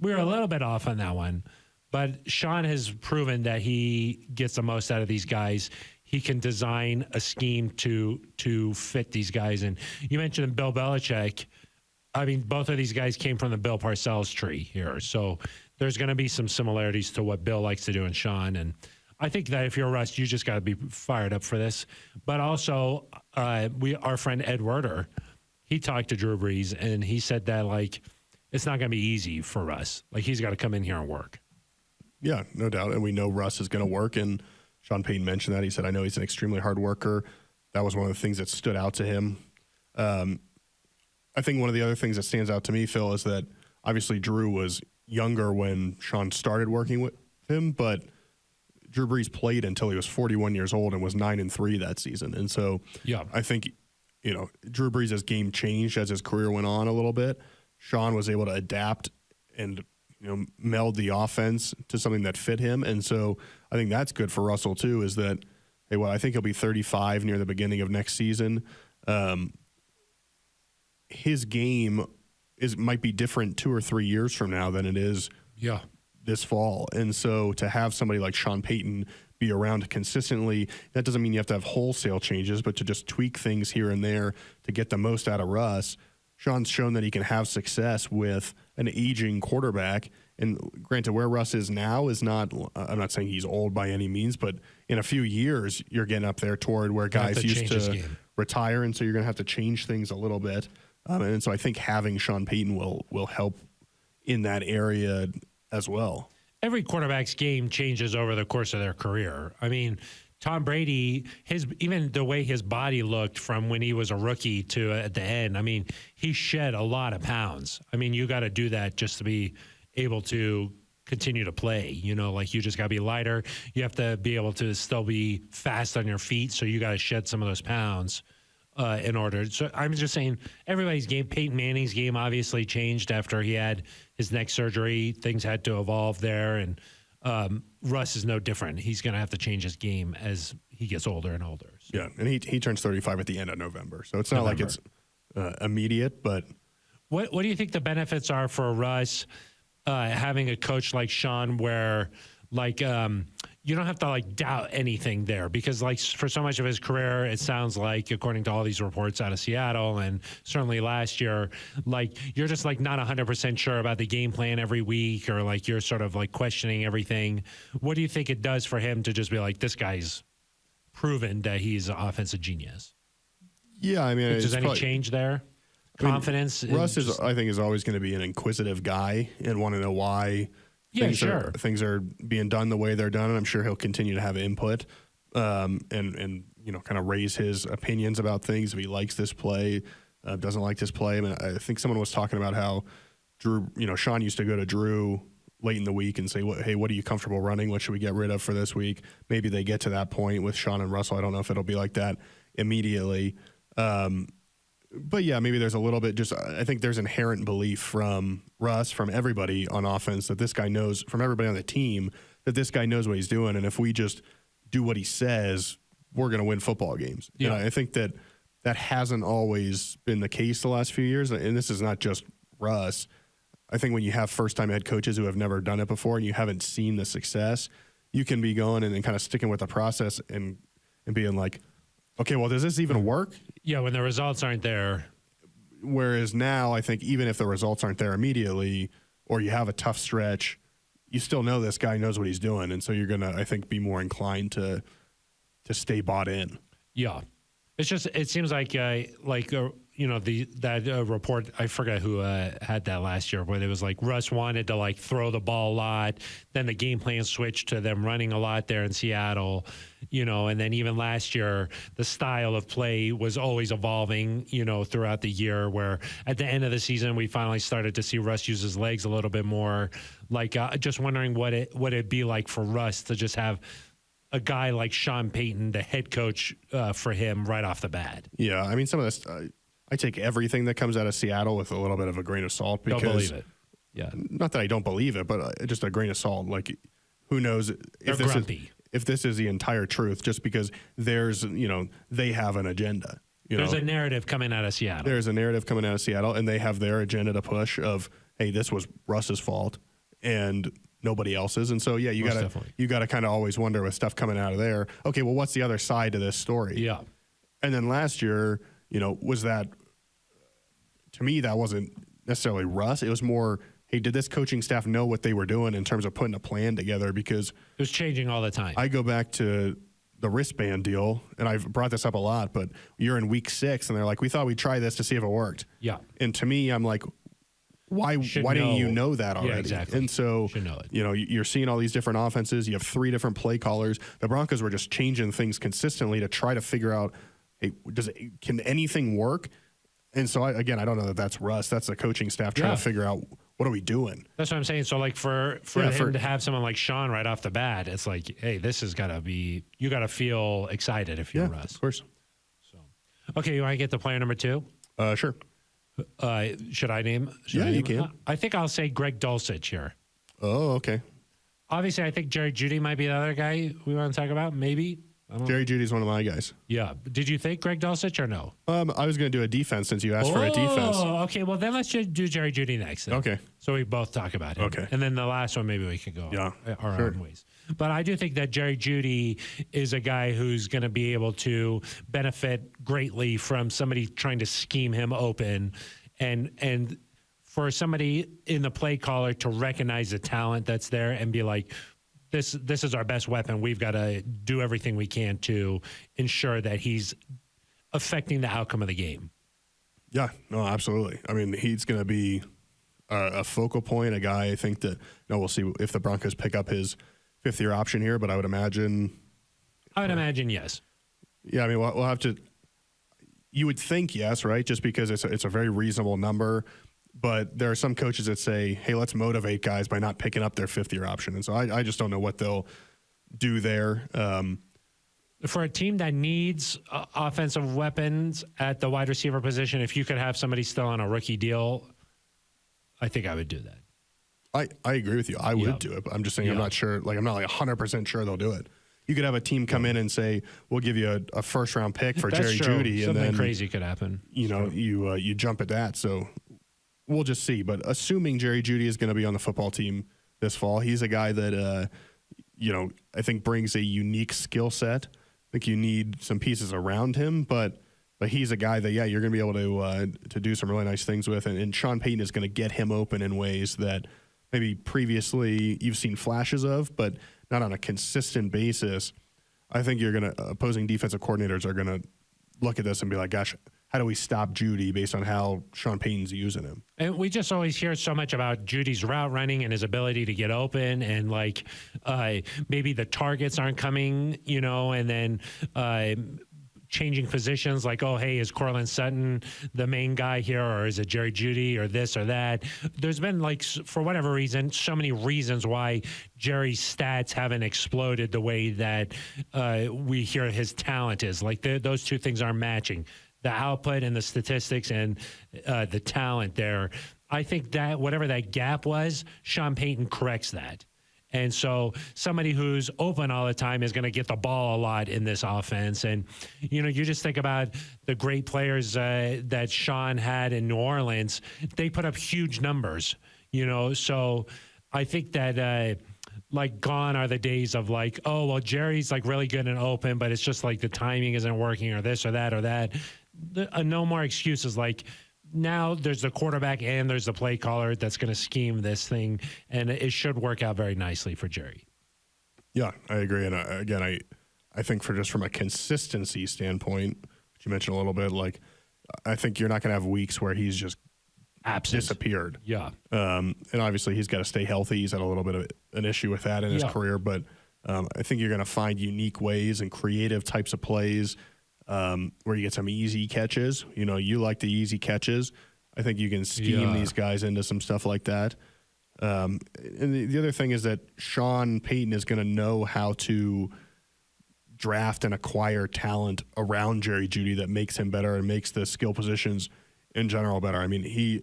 We were a little bit off on that one, but Sean has proven that he gets the most out of these guys. He can design a scheme to fit these guys. And you mentioned Bill Belichick. I mean, both of these guys came from the Bill Parcells tree here. So there's going to be some similarities to what Bill likes to do and Sean. And I think that if you're Russ, you just got to be fired up for this. But also, our friend Ed Werder, he talked to Drew Brees, and he said that, like, it's not going to be easy for Russ. Like, he's got to come in here and work. Yeah, no doubt. And we know Russ is going to work. And Sean Payton mentioned that. He said, I know he's an extremely hard worker. That was one of the things that stood out to him. I think one of the other things that stands out to me, Phil, is that obviously Drew was younger when Sean started working with him, but Drew Brees played until he was 41 years old and was 9-3 that season. And so yeah, I think, you know, Drew Brees' game changed as his career went on a little bit. Sean was able to adapt and, you know, meld the offense to something that fit him. And so I think that's good for Russell too, is that, hey, well, I think he'll be 35 near the beginning of next season. His game might be different 2 or 3 years from now than it is this fall. And so to have somebody like Sean Payton be around consistently, that doesn't mean you have to have wholesale changes, but to just tweak things here and there to get the most out of Russ. Sean's shown that he can have success with an aging quarterback. And granted, where Russ is now is not, I'm not saying he's old by any means, but in a few years, you're getting up there toward where guys used to retire. And so you're going to have to change things a little bit. And so I think having Sean Payton will help in that area as well. Every quarterback's game changes over the course of their career. I mean, Tom Brady, even the way his body looked from when he was a rookie to at the end, I mean, he shed a lot of pounds. I mean, you got to do that just to be able to continue to play. You know, like you just got to be lighter. You have to be able to still be fast on your feet, so you got to shed some of those pounds in order. So I'm just saying everybody's game, Peyton Manning's game obviously changed after he had his neck surgery. Things had to evolve there, and Russ is no different. He's going to have to change his game as he gets older and older. So. Yeah, and he turns 35 at the end of November, so it's not like it's immediate. But what do you think the benefits are for Russ having a coach like Sean, where like you don't have to like doubt anything there, because like for so much of his career, it sounds like, according to all these reports out of Seattle and certainly last year, like you're just like not 100% sure about the game plan every week, or like you're sort of like questioning everything. What do you think it does for him to just be like, this guy's proven that he's an offensive genius? Yeah, I mean, is there any change there? Confidence? Russ is, I think, is always going to be an inquisitive guy and want to know why. Yeah, things are being done the way they're done, and I'm sure he'll continue to have input and you know, kind of raise his opinions about things if he likes this play, doesn't like this play. I mean, I think someone was talking about how Drew, you know, Sean used to go to Drew late in the week and say, hey, what are you comfortable running? What should we get rid of for this week? Maybe they get to that point with Sean and Russell. I don't know if it'll be like that immediately. But yeah, maybe there's a little bit I think there's inherent belief from Russ, from everybody on offense that this guy knows, from everybody on the team, that this guy knows what he's doing. And if we just do what he says, we're going to win football games. Yeah. And I think that hasn't always been the case the last few years. And this is not just Russ. I think when you have first-time head coaches who have never done it before and you haven't seen the success, you can be going and kind of sticking with the process and being like, okay, well, does this even work? Yeah, when the results aren't there. Whereas now, I think even if the results aren't there immediately, or you have a tough stretch, you still know this guy knows what he's doing, and so you're gonna, I think, be more inclined to stay bought in. Yeah, it's just it seems like you know that report, I forgot who had that last year, where it was like Russ wanted to like throw the ball a lot, then the game plan switched to them running a lot there in Seattle, you know, and then even last year the style of play was always evolving, you know, throughout the year, where at the end of the season we finally started to see Russ use his legs a little bit more. Like just wondering what it'd be like for Russ to just have a guy like Sean Payton, the head coach for him right off the bat. Yeah, I mean, some of this, I take everything that comes out of Seattle with a little bit of a grain of salt, because Don't believe it. Yeah, not that I don't believe it, but just a grain of salt. Like, who knows They're grumpy. If this is the entire truth, just because there's, you know, they have an agenda. There's a narrative coming out of Seattle. There's a narrative coming out of Seattle, and they have their agenda to push of, hey, this was Russ's fault and nobody else's. And so, yeah, you gotta kind of always wonder with stuff coming out of there. Okay, well, what's the other side to this story? Yeah. And then last year, you know, was that, to me, that wasn't necessarily Russ. It was more, hey, did this coaching staff know what they were doing in terms of putting a plan together? Because it was changing all the time. I go back to the wristband deal, and I've brought this up a lot, but you're in week 6, and they're like, we thought we'd try this to see if it worked. Yeah. And to me, I'm like, why didn't you know that already? Yeah, exactly. And so, know it. you know, you're seeing all these different offenses. You have 3 different play callers. The Broncos were just changing things consistently to try to figure out, hey, can anything work? And so, I don't know that that's Russ. That's the coaching staff trying to figure out, what are we doing? That's what I'm saying. So, like, for him to have someone like Sean right off the bat, it's like, hey, this has got to be, you got to feel excited if you're Russ. Of course. So, okay, you want to get to player number 2? Sure. Should I name? You can. I think I'll say Greg Dulcich here. Oh, okay. Obviously, I think Jerry Jeudy might be the other guy we want to talk about. Maybe. Jerry Judy's one of my guys. Yeah. Did you think Greg Dulcich or no? I was going to do a defense since you asked for a defense. Oh, okay. Well, then let's just do Jerry Jeudy next. Then. Okay. So we both talk about him. Okay. And then the last one, maybe we can go our sure. own ways. But I do think that Jerry Jeudy is a guy who's going to be able to benefit greatly from somebody trying to scheme him open, and for somebody in the play caller to recognize the talent that's there and be like, this is our best weapon. We've got to do everything we can to ensure that he's affecting the outcome of the game. Yeah, no, absolutely. I mean, he's going to be a focal point, a guy I think that, we'll see if the Broncos pick up his 5th-year option here, but I would imagine. Yes. Yeah, I mean, we'll have to. You would think yes, right? Just because it's a very reasonable number. But there are some coaches that say, hey, let's motivate guys by not picking up their 5th-year option. And so I just don't know what they'll do there. For a team that needs offensive weapons at the wide receiver position, if you could have somebody still on a rookie deal, I think I would do that. I agree with you. I would do it. But I'm just saying I'm not sure. Like, I'm not 100% sure they'll do it. You could have a team come in and say, we'll give you a first-round pick for That's Jerry true. Jeudy. Something and then crazy could happen. You jump at that. So we'll just see. But assuming Jerry Jeudy is going to be on the football team this fall, he's a guy that, I think brings a unique skill set. I think you need some pieces around him, but he's a guy that, you're going to be able to do some really nice things with. And Sean Payton is going to get him open in ways that maybe previously you've seen flashes of, but not on a consistent basis. I think opposing defensive coordinators are going to look at this and be like, gosh, how do we stop Jeudy based on how Sean Payton's using him? And we just always hear so much about Judy's route running and his ability to get open, and like maybe the targets aren't coming, and then changing positions like, oh, hey, is Cortland Sutton the main guy here, or is it Jerry Jeudy, or this or that? There's been, like, for whatever reason, so many reasons why Jerry's stats haven't exploded the way that we hear his talent is. Like, those two things aren't matching. the output and the statistics and the talent there. I think that whatever that gap was, Sean Payton corrects that. And so somebody who's open all the time is going to get the ball a lot in this offense. And, you just think about the great players that Sean had in New Orleans. They put up huge numbers, So I think that gone are the days of oh, well, Jerry's really good and open, but it's just the timing isn't working or this or that or that. No more excuses. Now there's the quarterback and there's the play caller that's going to scheme this thing, and it should work out very nicely for Jerry. Yeah, I agree. And again, I think from a consistency standpoint, which you mentioned a little bit, I think you're not going to have weeks where he's just absent, disappeared. Yeah. And obviously he's got to stay healthy. He's had a little bit of an issue with that in his career, but I think you're going to find unique ways and creative types of plays where you get some easy catches. You like the easy catches. I think you can scheme these guys into some stuff like that. And the other thing is that Sean Payton is going to know how to draft and acquire talent around Jerry Jeudy that makes him better and makes the skill positions in general better. I mean,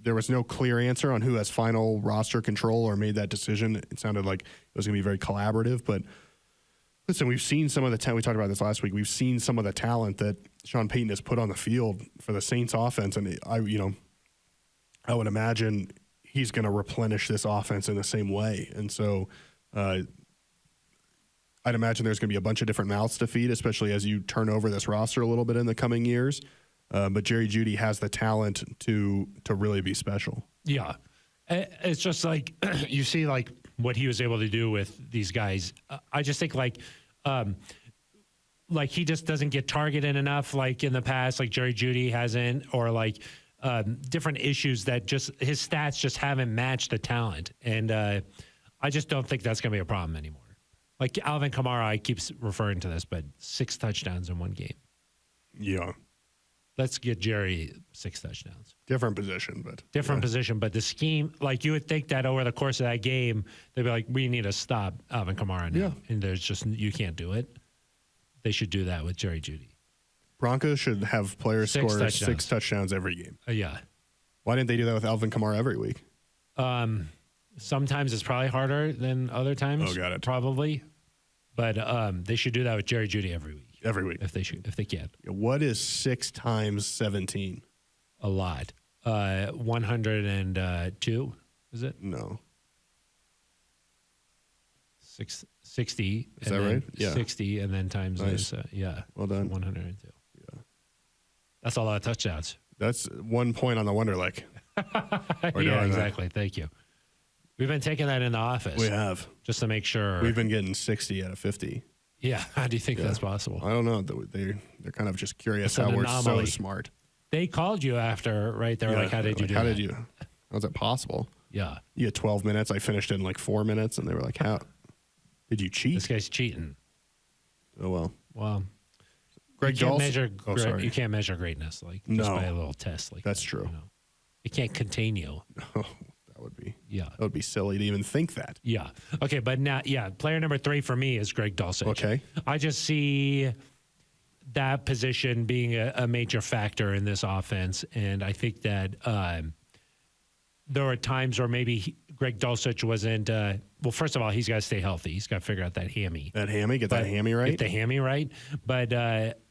there was no clear answer on who has final roster control or made that decision. It sounded like it was going to be very collaborative, but listen, we've seen some of the talent. We talked about this last week. We've seen some of the talent that Sean Payton has put on the field for the Saints offense. And I would imagine he's going to replenish this offense in the same way. And so I'd imagine there's going to be a bunch of different mouths to feed, especially as you turn over this roster a little bit in the coming years. But Jerry Jeudy has the talent to really be special. Yeah. It's just you see what he was able to do with these guys. I just think he just doesn't get targeted enough in the past, Jerry Jeudy hasn't, or different issues that just his stats just haven't matched the talent. And I just don't think that's going to be a problem anymore. Alvin Kamara, I keep referring to this, but 6 touchdowns in one game. Yeah. Let's get Jerry 6 touchdowns. Different position, but position. But the scheme, you would think that over the course of that game, they'd be we need to stop Alvin Kamara now. Yeah. And there's just, you can't do it. They should do that with Jerry Jeudy. Broncos should have players score 6 touchdowns every game. Yeah. Why didn't they do that with Alvin Kamara every week? Sometimes it's probably harder than other times. Oh, got it. Probably. But they should do that with Jerry Jeudy every week. Every week. If they can. What is 6 times 17? A lot. 102, is it? No. 60. Is that right? Yeah. 60 and then times nice. this. Yeah. Well done. 102. Yeah. That's a lot of touchdowns. That's 1 point on the Wonderlic. Yeah, exactly. Thank you. We've been taking that in the office. We have. Just to make sure. We've been getting 60 out of 50. Yeah. How do you think that's possible? I don't know. They're kind of just curious how we're so smart. They called you after, right? They were how did you do that? How's that possible? Yeah. You had 12 minutes. I finished in 4 minutes, and they were like, how? Did you cheat? This guy's cheating. Oh, well. Well, Greg you can't Dawson. You can't measure greatness just by a little test like that's that, true. It can't contain you. Oh, that would be. Yeah. That would be silly to even think that. Yeah. Okay, but now, player number 3 for me is Greg Dulcich. Okay. I just see that position being a major factor in this offense, and I think that there were times where maybe Greg Dulcich wasn't. Well, first of all, he's got to stay healthy. He's got to figure out that hammy. That hammy, get that hammy right. Get the hammy right. But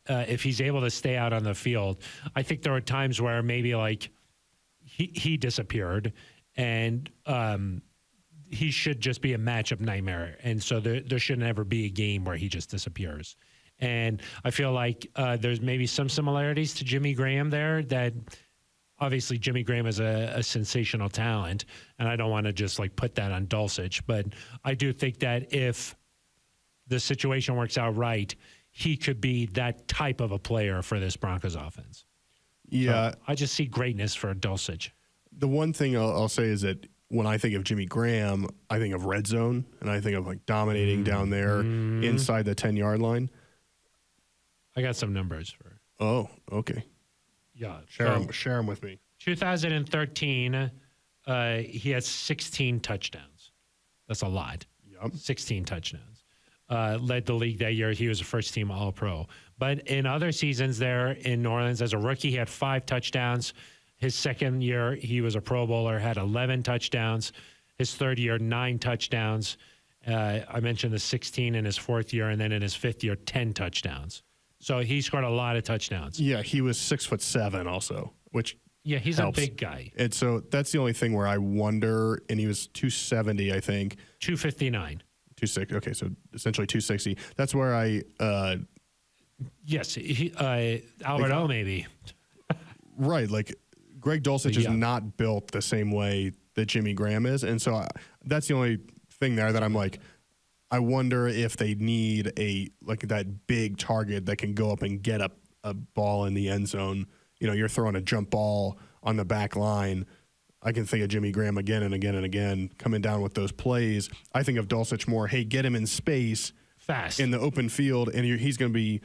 if he's able to stay out on the field, I think there were times where maybe he disappeared, and he should just be a matchup nightmare. And so there should never be a game where he just disappears. And I feel like there's maybe some similarities to Jimmy Graham there that. Obviously, Jimmy Graham is a sensational talent, and I don't want to just put that on Dulcich. But I do think that if the situation works out right, he could be that type of a player for this Broncos offense. Yeah. So I just see greatness for Dulcich. The one thing I'll say is that when I think of Jimmy Graham, I think of red zone, and I think of dominating down there inside the 10-yard line. I got some numbers for. Oh, okay. Yeah. Share them with me. 2013, he had 16 touchdowns. That's a lot. Yep. 16 touchdowns. led the league that year. He was a first-team All-Pro. But in other seasons there in New Orleans, as a rookie, he had 5 touchdowns. His second year, he was a Pro Bowler, had 11 touchdowns. His third year, 9 touchdowns. I mentioned the 16 in his fourth year, and then in his fifth year, 10 touchdowns. So he scored a lot of touchdowns. Yeah, he was 6'7" also, which he's helps. a big guy. And so that's the only thing where I wonder, and he was 270, I think. 259. 260. Okay, so essentially 260. That's where I yes, Albert O maybe. Right, like Greg Dulcich is not built the same way that Jimmy Graham is, and so that's the only thing there that I'm like, I wonder if they need that big target that can go up and get a ball in the end zone. You know, you're throwing a jump ball on the back line. I can think of Jimmy Graham again and again and again coming down with those plays. I think of Dulcich more, hey, get him in space. Fast. In the open field, and he's going to be,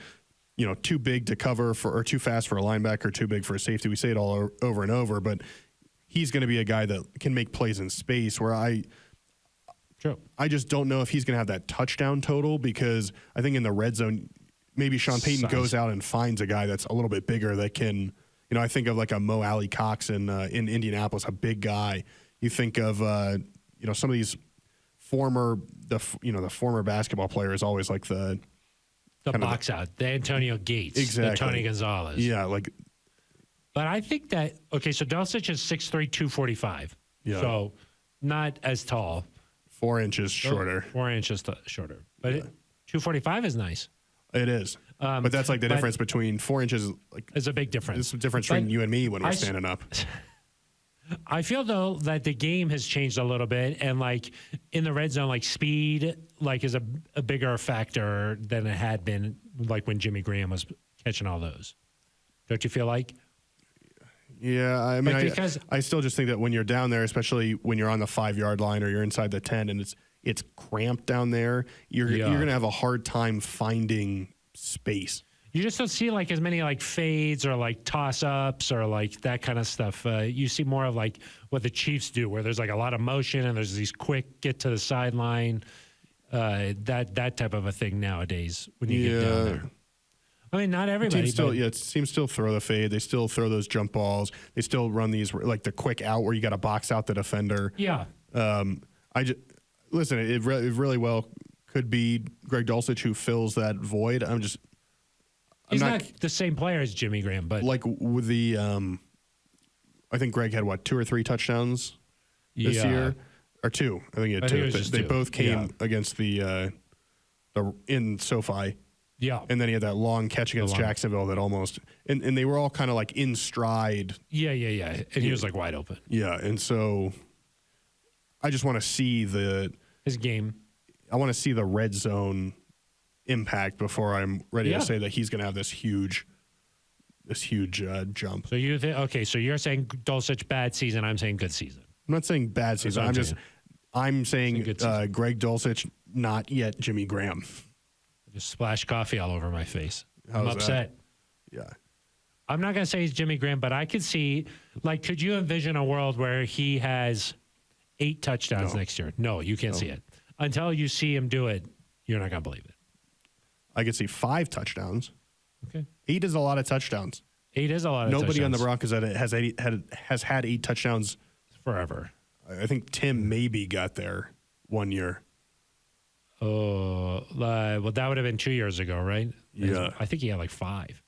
too big to cover or too fast for a linebacker, too big for a safety. We say it all over and over, but he's going to be a guy that can make plays in space where I just don't know if he's going to have that touchdown total, because I think in the red zone, maybe Sean Payton goes out and finds a guy that's a little bit bigger that can, I think of like a Mo Alley Cox in Indianapolis, a big guy. You think of, some of these former basketball players always like the box out, the Antonio Gates, the Tony Gonzalez. Yeah, but I think that so Dulcich is 6'3", 245. Yeah. So not as tall. 4 inches shorter. 4 inches shorter. But 245 is nice. It is. But that's like the difference between 4 inches. It's a big difference. It's the difference between you and me when we're standing up. I feel, though, that the game has changed a little bit, and in the red zone, speed is a bigger factor than it had been when Jimmy Graham was catching all those. Don't you feel like? Yeah, I mean, I still just think that when you're down there, especially when you're on the 5-yard line or you're inside the 10 and it's cramped down there, you're going to have a hard time finding space. You just don't see as many fades or toss-ups or that kind of stuff. You see more of what the Chiefs do, where there's a lot of motion and there's these quick get to the sideline, that type of a thing nowadays when you get down there. I mean, not everybody. Teams still throw the fade. They still throw those jump balls. They still run these the quick out where you got to box out the defender. Yeah. Listen. It really well could be Greg Dulcich who fills that void. He's not the same player as Jimmy Graham, but with the, I think Greg had 2 or 3 touchdowns this year, or 2. I think he had 2. They both came against the in SoFi. Yeah, and then he had that long catch against Jacksonville that almost, and they were all kind of in stride. Yeah, and he was wide open. Yeah, and so I just want to see his game. I want to see the red zone impact before I'm ready to say that he's going to have this huge jump. So you think so you're saying Dulcich bad season, I'm saying good season. I'm not saying bad season. I'm saying Greg Dulcich, not yet Jimmy Graham. Just splash coffee all over my face. I'm upset. Yeah. I'm not going to say he's Jimmy Graham, but I could see could you envision a world where he has 8 touchdowns next year? No, you can't see it. Until you see him do it, you're not going to believe it. I could see 5 touchdowns. Okay. 8 is a lot of touchdowns. 8 is a lot of touchdowns. Nobody on the Broncos has had 8 touchdowns forever. I think Tim maybe got there one year. Oh, well, that would have been 2 years ago, right? Yeah. I think he had 5.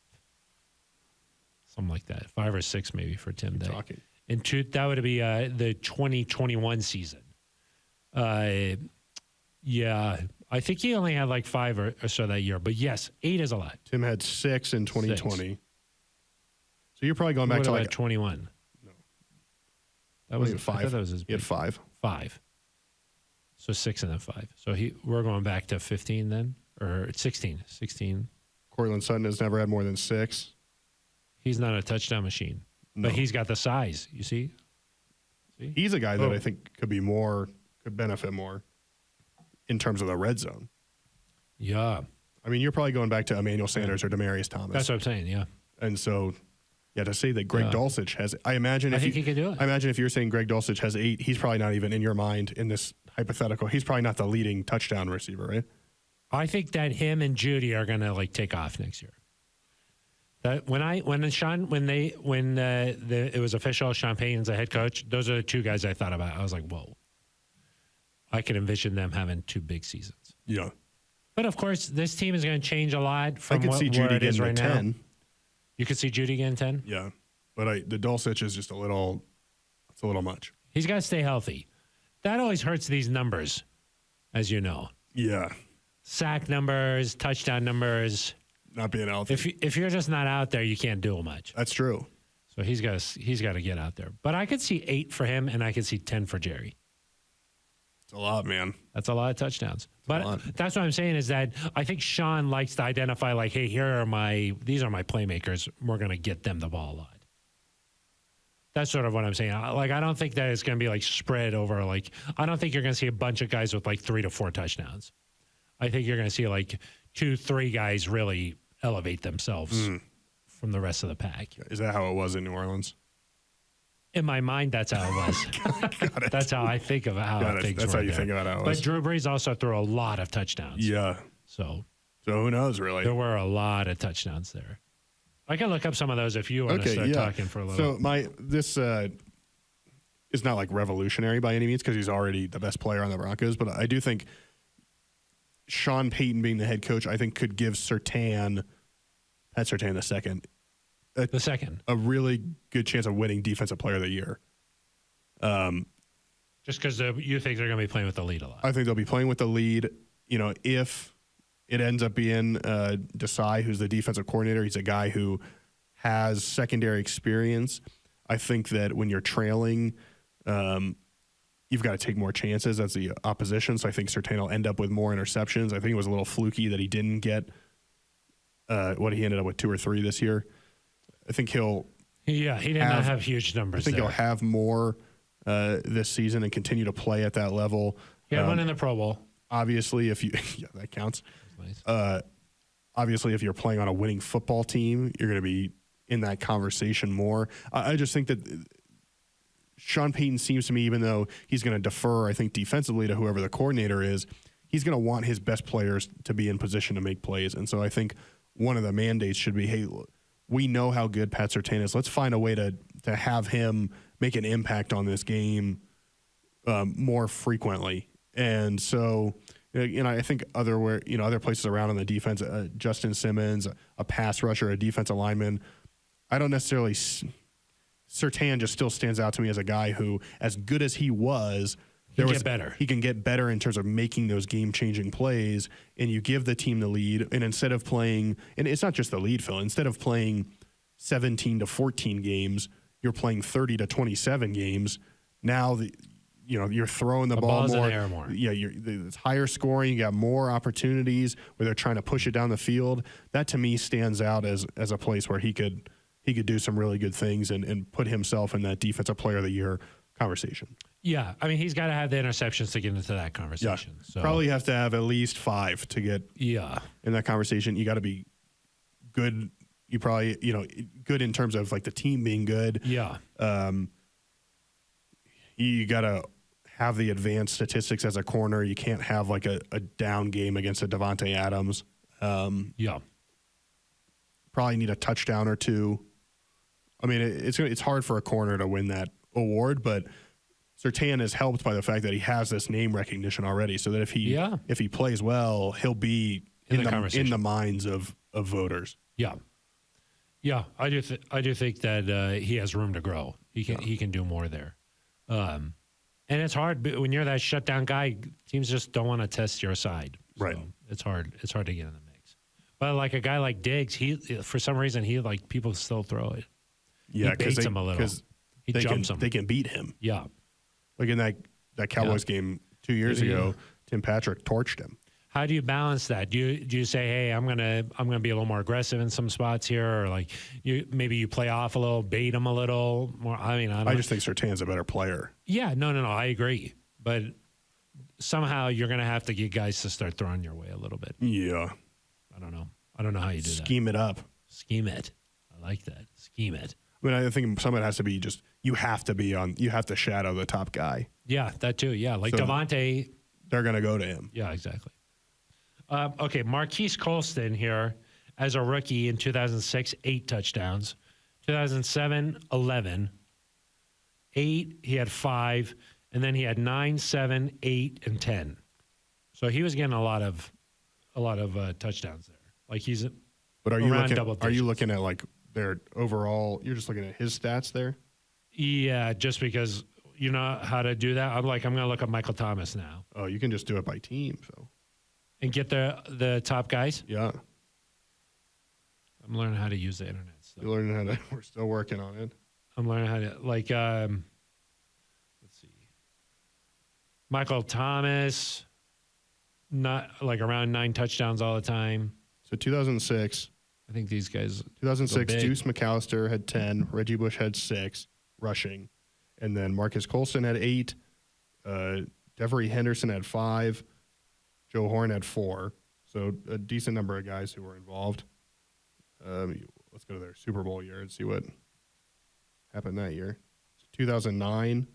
Something like that. 5 or 6 maybe for Tim Day. And that would be the 2021 season. Yeah. I think he only had 5 or so that year. But yes, 8 is a lot. Tim had 6 in 2020. 6. So you're probably going back to 21. No. That was 5. I thought that was his he had 5. 5. So 6 and then 5. So we're going back to 15 then? Or 16. 16. Cortland Sutton has never had more than 6. He's not a touchdown machine. No. But he's got the size, you see? He's a guy that I think could benefit more in terms of the red zone. Yeah. I mean, you're probably going back to Emmanuel Sanders or Demarius Thomas. That's what I'm saying, yeah. And so, to say that Greg Dulcich has, I think he could do it. I imagine if you're saying Greg Dulcich has 8, he's probably not even in your mind in this hypothetical. He's probably not the leading touchdown receiver, right? I think that him and Judy are gonna like take off next year. That when it was official, Sean Payton's the head coach. Those are the two guys I thought about. I was like, whoa, I could envision them having 2 big seasons. Yeah, but of course, this team is going to change a lot from I could see Judy where it is getting right to 10. now. You could see Judy getting 10. Yeah, but the Dulcich is just a little. It's a little much. He's got to stay healthy. That always hurts these numbers, as you know. Yeah, Sack numbers, touchdown numbers. not being healthy. If you're just not out there, you can't do much. That's true. So he's got to get out there. But I could see 8 for him, and I could see 10 for Jerry. It's a lot, man. That's a lot of touchdowns. But that's what I'm saying is that I think Sean likes to identify like, hey, these are my playmakers. We're going to get them the ball a lot. That's sort of what I'm saying. Like, I don't think that it's going to be like spread over. Like, I don't think you're going to see a bunch of guys with like 3 to 4 touchdowns. I think you're going to see like 2, 3 guys really elevate themselves from the rest of the pack. Is that how it was in New Orleans? In my mind, that's how it was. That's how I think of how things That's were how you there. think about how it was. But Drew Brees also threw a lot of touchdowns. Yeah. So who knows, really? there were a lot of touchdowns there. I can look up some of those if you want to start talking for a little. So this is not like revolutionary by any means because he's already the best player on the Broncos, but I do think Sean Payton being the head coach, I think could give Pat Surtain the second, a really good chance of winning Defensive Player of the Year. Just because you think they're going to be playing with the lead a lot. I think they'll be playing with the lead. You know, if it ends up being Desai, who's the defensive coordinator, he's a guy who has secondary experience. I think that when you're trailing, you've got to take more chances as the opposition. So I think Surtain will end up with more interceptions. I think it was a little fluky that he didn't get he ended up with 2 or 3 this year. I think he did not have huge numbers. I think he'll have more this season and continue to play at that level. He had one in the Pro Bowl. Obviously, that counts. Nice. Obviously, if you're playing on a winning football team, you're going to be in that conversation more. I just think that Sean Payton seems to me, even though he's going to defer, I think, defensively to whoever the coordinator is, he's going to want his best players to be in position to make plays. And so I think one of the mandates should be, hey, we know how good Pat Surtain is. Let's find a way to have him make an impact on this game more frequently. And so, I think other places around on the defense, Justin Simmons, a pass rusher, a defensive lineman, I don't necessarily. Surtain just still stands out to me as a guy who, as good as he was, he can get better in terms of making those game-changing plays, and you give the team the lead. And instead of playing, and it's not just the lead, Phil. Instead of playing 17 to 14 games, you're playing 30 to 27 games. Now you're throwing the ball more. In the air more. Yeah, it's higher scoring. You got more opportunities where they're trying to push it down the field. That to me stands out as a place where he could do some really good things and put himself in that Defensive Player of the Year conversation. Yeah, I mean, he's got to have the interceptions to get into that conversation. Yeah. So. Probably have to have at least 5 to get in that conversation. You got to be good. You probably, good in terms of like the team being good. Yeah. You got to have the advanced statistics as a corner. You can't have like a down game against a Devontae Adams. Yeah. Probably need a touchdown or 2. I mean, it's hard for a corner to win that award, but Surtain is helped by the fact that he has this name recognition already, so that if he plays well, he'll be in the minds of voters. Yeah, yeah, I do think that he has room to grow. He can do more there, and it's hard when you're that shutdown guy. Teams just don't want to test your side, right? So it's hard. It's hard to get in the mix. But like a guy like Diggs, he for some reason people still throw it. Yeah, because him a little. He jumps him. They can beat him. Yeah. Like in that Cowboys game 2 years ago, Tim Patrick torched him. How do you balance that? Do you say, hey, I'm gonna be a little more aggressive in some spots here, or like maybe you play off a little, bait him a little more? I mean, I just think Surtain's a better player. Yeah, no, I agree, but somehow you're gonna have to get guys to start throwing your way a little bit. Yeah. I don't know how you do that. Scheme it up. Scheme it. I like that. Scheme it. I mean, I think some of it has to be just you have to shadow the top guy. Yeah, that too. Yeah, like so Devontae. They're going to go to him. Yeah, exactly. Okay, Marquise Colston here as a rookie in 2006, 8 touchdowns. 2007, 11. 8, he had 5. And then he had 9, 7, 8, and 10. So he was getting a lot of touchdowns there. Like he's But are you looking at like their overall? You're just looking at his stats there. Yeah, just because you know how to do that. I'm going to look up Michael Thomas now. Oh, you can just do it by team, Phil. And get the top guys. Yeah, I'm learning how to use the internet. So. you're learning how to. We're still working on it. I'm learning how to let's see. Michael Thomas, not like around 9 touchdowns all the time. So 2006. I think these guys. 2006, Deuce McAllister had 10. Reggie Bush had 6 rushing, and then Marcus Colston had 8. Devery Henderson had 5. Joe Horn had 4. So a decent number of guys who were involved. Let's go to their Super Bowl year and see what happened that year. 2009.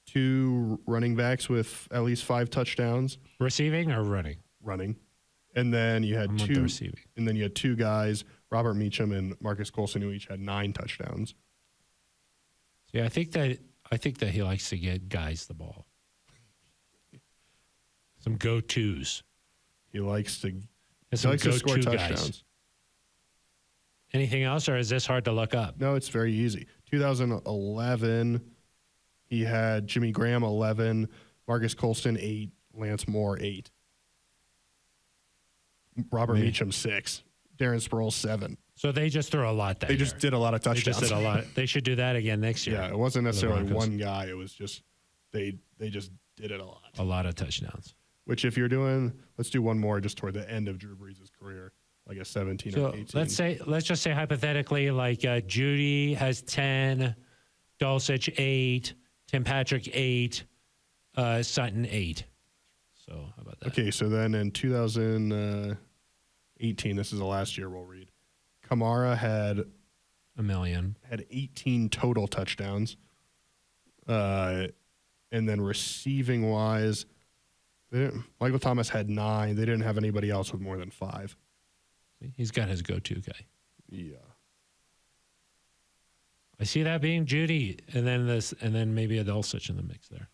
2 running backs with at least 5 touchdowns. Receiving or running? Running. And then you had the receiving. And then you had 2 guys, Robert Meacham and Marcus Colston, who each had 9 touchdowns. Yeah, I think that he likes to get guys the ball. Some go-tos. He likes to guys. score touchdowns. Anything else, or is this hard to look up? No, it's very easy. 2011, he had Jimmy Graham 11, Marcus Colston 8, Lance Moore 8, Robert Meacham 6, Darren Sproles 7. So they just threw a lot that They year. just did a lot of touchdowns. They just did a lot. They should do that again next year. Yeah, it wasn't necessarily one guy. It was just they just did it a lot. A lot of touchdowns. Which if you're doing, let's do one more just toward the end of Drew Brees' career, like a 17 or 18. Let's just say hypothetically, like Judy has 10, Dulcich 8, Tim Patrick 8, Sutton 8. So how about that? Okay, so then in 2018, this is the last year we'll read. Kamara had 18 total touchdowns, and then receiving wise, Michael Thomas had 9. They didn't have anybody else with more than 5. He's got his go-to guy. Yeah, I see that being Judy, and then maybe a Dulcich in the mix there.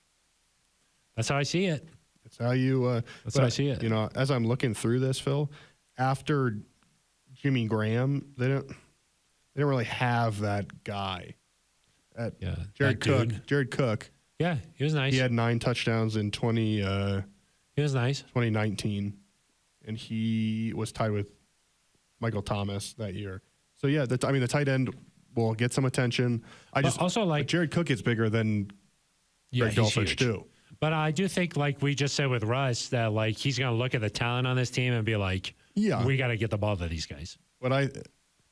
That's how I see it. that's how you. That's how I see it. You know, as I'm looking through this, Phil, after Jimmy Graham, they didn't really have that guy. Jared Cook. Yeah, he was nice. He had 9 touchdowns in He was nice. 2019, and he was tied with Michael Thomas that year. So yeah, the tight end will get some attention. But Jared Cook is bigger than Greg Dulcich too. But I do think, like we just said with Russ, that like he's going to look at the talent on this team and be like, yeah, we got to get the ball to these guys. But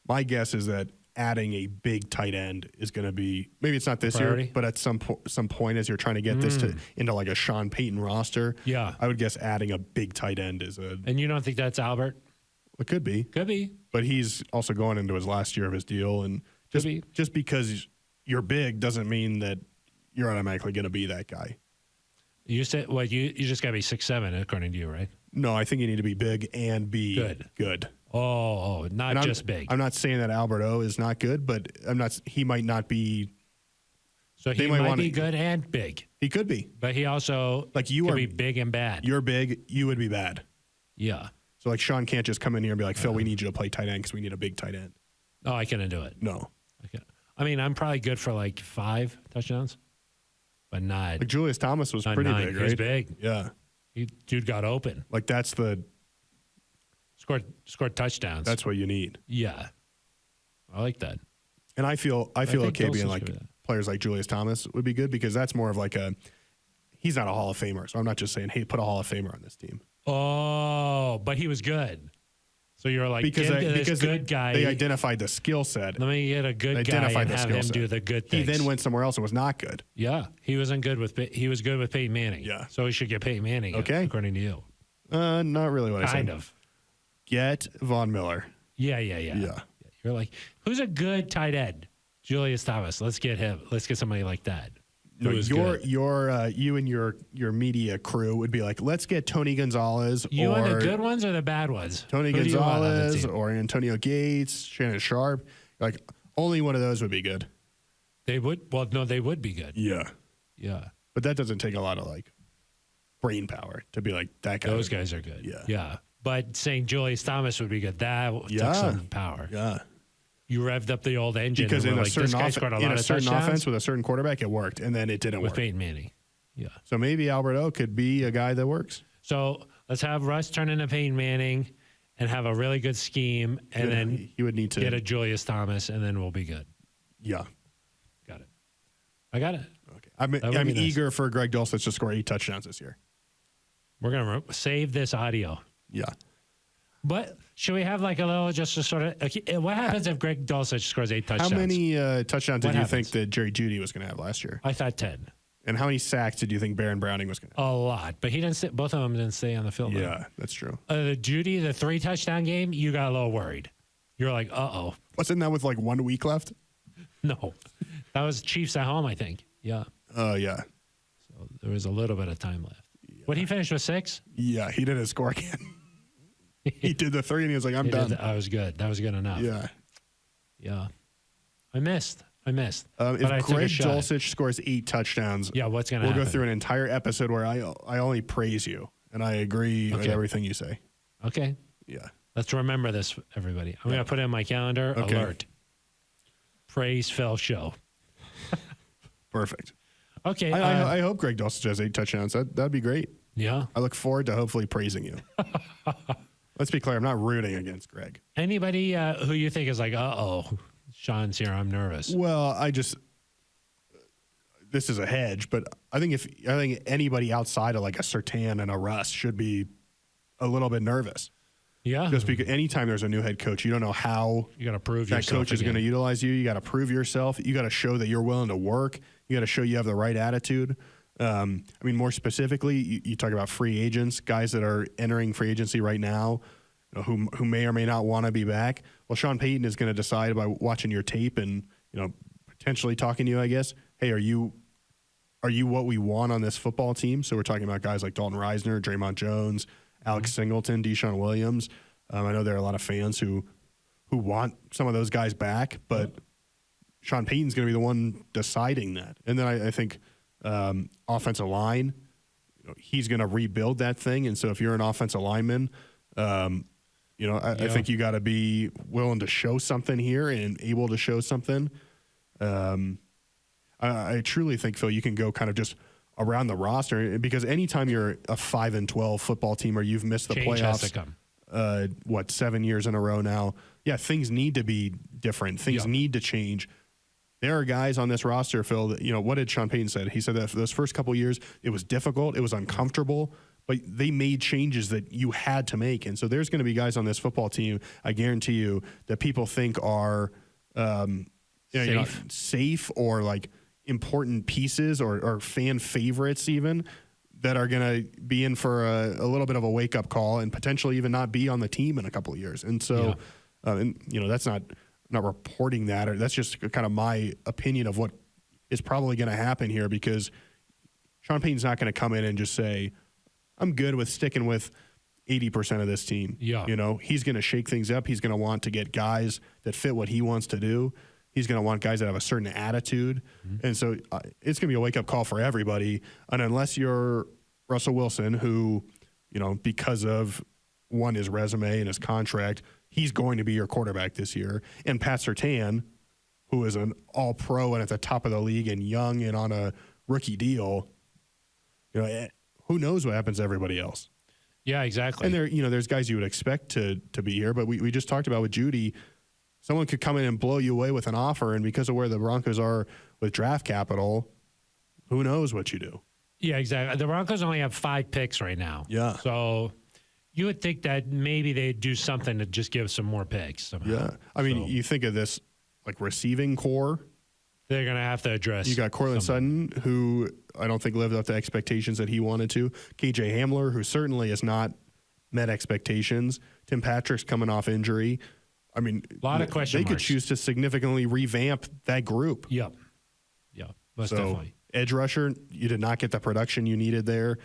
my guess is that adding a big tight end is going to be, maybe it's not this year, but at some point as you're trying to get this into like a Sean Payton roster, yeah, I would guess adding a big tight end is a. And you don't think that's Albert? It could be. Could be. But he's also going into his last year of his deal, and just because you're big doesn't mean that you're automatically going to be that guy. You said you just got to be 6'7", according to you, right? No, I think you need to be big and be good. Oh, not just big. I'm not saying that Albert O is not good, but he might not be. So he might be good and big. He could be. But he also could be big and bad. You're big, you would be bad. Yeah. So like Sean can't just come in here and be like, Phil, we need you to play tight end because we need a big tight end. Oh, I couldn't do it. No. I mean, I'm probably good for like 5 touchdowns, but not. Like Julius Thomas was pretty 9. big, right? He was big. Yeah. Dude got open. Like that's the. Scored touchdowns. That's what you need. Yeah. I like that. And I feel okay being like players like Julius Thomas would be good because that's more of like he's not a Hall of Famer. So I'm not just saying, hey, put a Hall of Famer on this team. Oh, but he was good. So you're like, because good guy. They identified the skill set. Let me get a good guy and have him do the good things. He then went somewhere else and was not good. Yeah. He was good with Peyton Manning. Yeah. So he should get Peyton Manning. Okay. According to you. Not really what I said. Kind of. Get Von Miller. Yeah. You're like, who's a good tight end? Julius Thomas. Let's get him. Let's get somebody like that. No, was you and your media crew would be like, let's get Tony Gonzalez. You or want the good ones or the bad ones? Tony Who do you want on the Gonzalez team? or Antonio Gates, Shannon Sharp. Like, only one of those would be good. They would. Well, no, they would be good. Yeah. Yeah. But that doesn't take a lot of, like, brain power to be like, that guy. Those guys are good. Yeah. Yeah. But saying Julius Thomas would be good, that took some power. Yeah. You revved up the old engine. Because and in we're a like, certain, this guy scored a lot in a of certain touchdowns offense with a certain quarterback, it worked. And then it didn't with work. Peyton Manning. Yeah. So maybe Alberto could be a guy that works. So let's have Russ turn into Peyton Manning and have a really good scheme, and then he would need to get a Julius Thomas, and then we'll be good. Yeah. Got it. I got it. Okay. I'm That would be nice. eager for Greg Dulcich to score 8 touchdowns this year. We're going to save this audio. Yeah. But should we have like a little just to sort of okay, what happens if Greg Dulcich scores 8 touchdowns? How many touchdowns did What you happens? think that Jerry Jeudy was going to have last year? I thought 10. And how many sacks did you think Baron Browning was going to have? A lot, but he didn't. Both of them didn't stay on the field. Yeah, that's true. The Judy, the 3 touchdown game, you got a little worried. You're like, uh-oh. Wasn't that with like 1 week left? No, that was Chiefs at home, I think. Yeah. Oh, yeah. So there was a little bit of time left. What he finished with 6? Yeah, he didn't score again. He did the 3 and he was like, I'm done. I was good. That was good enough. Yeah. Yeah. I missed. But If I took a Greg shot. Dulcich scores 8 touchdowns, Yeah, what's going to we'll happen? go through an entire episode where I only praise you and I agree with Okay. everything you say. Okay. Yeah. Let's remember this, everybody. I'm going to put it in my calendar. Okay. Alert. Praise Phil show. Perfect. Okay. I hope Greg Dulcich has 8 touchdowns. That'd be great. yeah. I look forward to hopefully praising you. Let's be clear. I'm not rooting against Greg. Anybody who you think is like, uh-oh, Sean's here, I'm nervous. Well, this is a hedge, but I think anybody outside of like a Surtain and a Russ should be a little bit nervous. Yeah. Just because anytime there's a new head coach, you don't know how You got to prove that yourself coach is again. going to utilize you. You got to prove yourself. You got to show that you're willing to work. You got to show you have the right attitude. More specifically, you talk about free agents, guys that are entering free agency right now, who may or may not want to be back. Well, Sean Payton is going to decide by watching your tape and potentially talking to you, I guess. Hey, are you what we want on this football team? So we're talking about guys like Dalton Reisner, Draymond Jones, Alex Singleton, Deshaun Williams. I know there are a lot of fans who want some of those guys back, but Sean Payton's going to be the one deciding that. And then I think offensive line, he's going to rebuild that thing. And so if you're an offensive lineman, I think you got to be willing to show something here and able to show something. I truly think, Phil, you can go kind of just around the roster because anytime you're a 5-12 football team or you've missed the Change has to playoffs, come. 7 years in a row now? Yeah, things need to be different. Things need to change. There are guys on this roster, Phil, that, what did Sean Payton say? He said that for those first couple of years, it was difficult, it was uncomfortable, but they made changes that you had to make. And so there's going to be guys on this football team, I guarantee you, that people think are safe or like important pieces or fan favorites even, that are going to be in for a little bit of a wake-up call and potentially even not be on the team in a couple of years. And so, that's not reporting that, or that's just kind of my opinion of what is probably going to happen here, because Sean Payton's not going to come in and just say, I'm good with sticking with 80% of this team. Yeah. He's going to shake things up. He's going to want to get guys that fit what he wants to do. He's going to want guys that have a certain attitude. Mm-hmm. And so it's going to be a wake-up call for everybody. And unless you're Russell Wilson, who, because of, one, his resume and his contract, he's going to be your quarterback this year. And Pat Surtain, who is an all-pro and at the top of the league and young and on a rookie deal, who knows what happens to everybody else. Yeah, exactly. And there's guys you would expect to be here, but we just talked about with Jeudy, someone could come in and blow you away with an offer, and because of where the Broncos are with draft capital, who knows what you do. Yeah, exactly. The Broncos only have 5 picks right now. Yeah. So you would think that maybe they'd do something to just give some more picks somehow. Yeah. You think of this like receiving core. They're going to have to address. You got Cortland Sutton, who I don't think lived up to expectations that he wanted to. KJ Hamler, who certainly has not met expectations. Tim Patrick's coming off injury. A lot of question marks. They could choose to significantly revamp that group. Yep. Most definitely. edge rusher. You did not get the production you needed there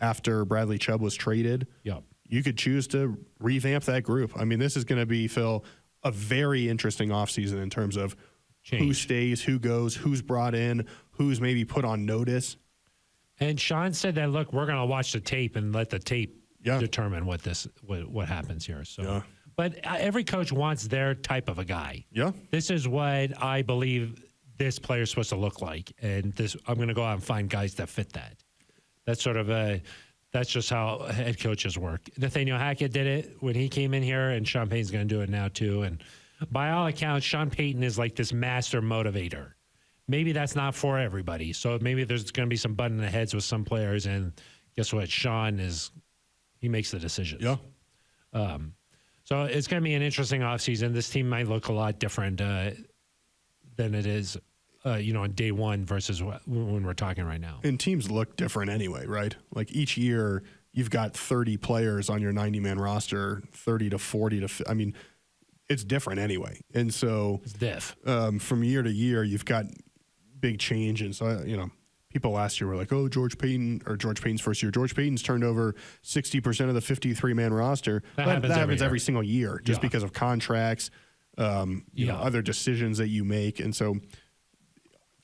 after Bradley Chubb was traded. You could choose to revamp that group. I mean, this is going to be, Phil, a very interesting offseason in terms of who stays, who goes, who's brought in, who's maybe put on notice. And Sean said that, look, we're going to watch the tape and let the tape determine what happens here. So, but every coach wants their type of a guy. Yeah. This is what I believe this player is supposed to look like. And I'm going to go out and find guys that fit that. That's sort of that's just how head coaches work. Nathaniel Hackett did it when he came in here, and Sean Payton's going to do it now too. And by all accounts, Sean Payton is like this master motivator. Maybe that's not for everybody. So maybe there's going to be some button in the heads with some players, and guess what? He makes the decisions. Yeah. So it's going to be an interesting offseason. This team might look a lot different than it is, on day one versus when we're talking right now. And teams look different anyway, right? Like each year, you've got 30 players on your 90-man roster, 30 to 40 to. I mean, it's different anyway, and so it's diff. From year to year, you've got big change, and so people last year were like, "Oh, George Payton's first year. George Payton's turned over 60% of the 53-man roster." That happens every single year, just because of contracts, other decisions that you make, and so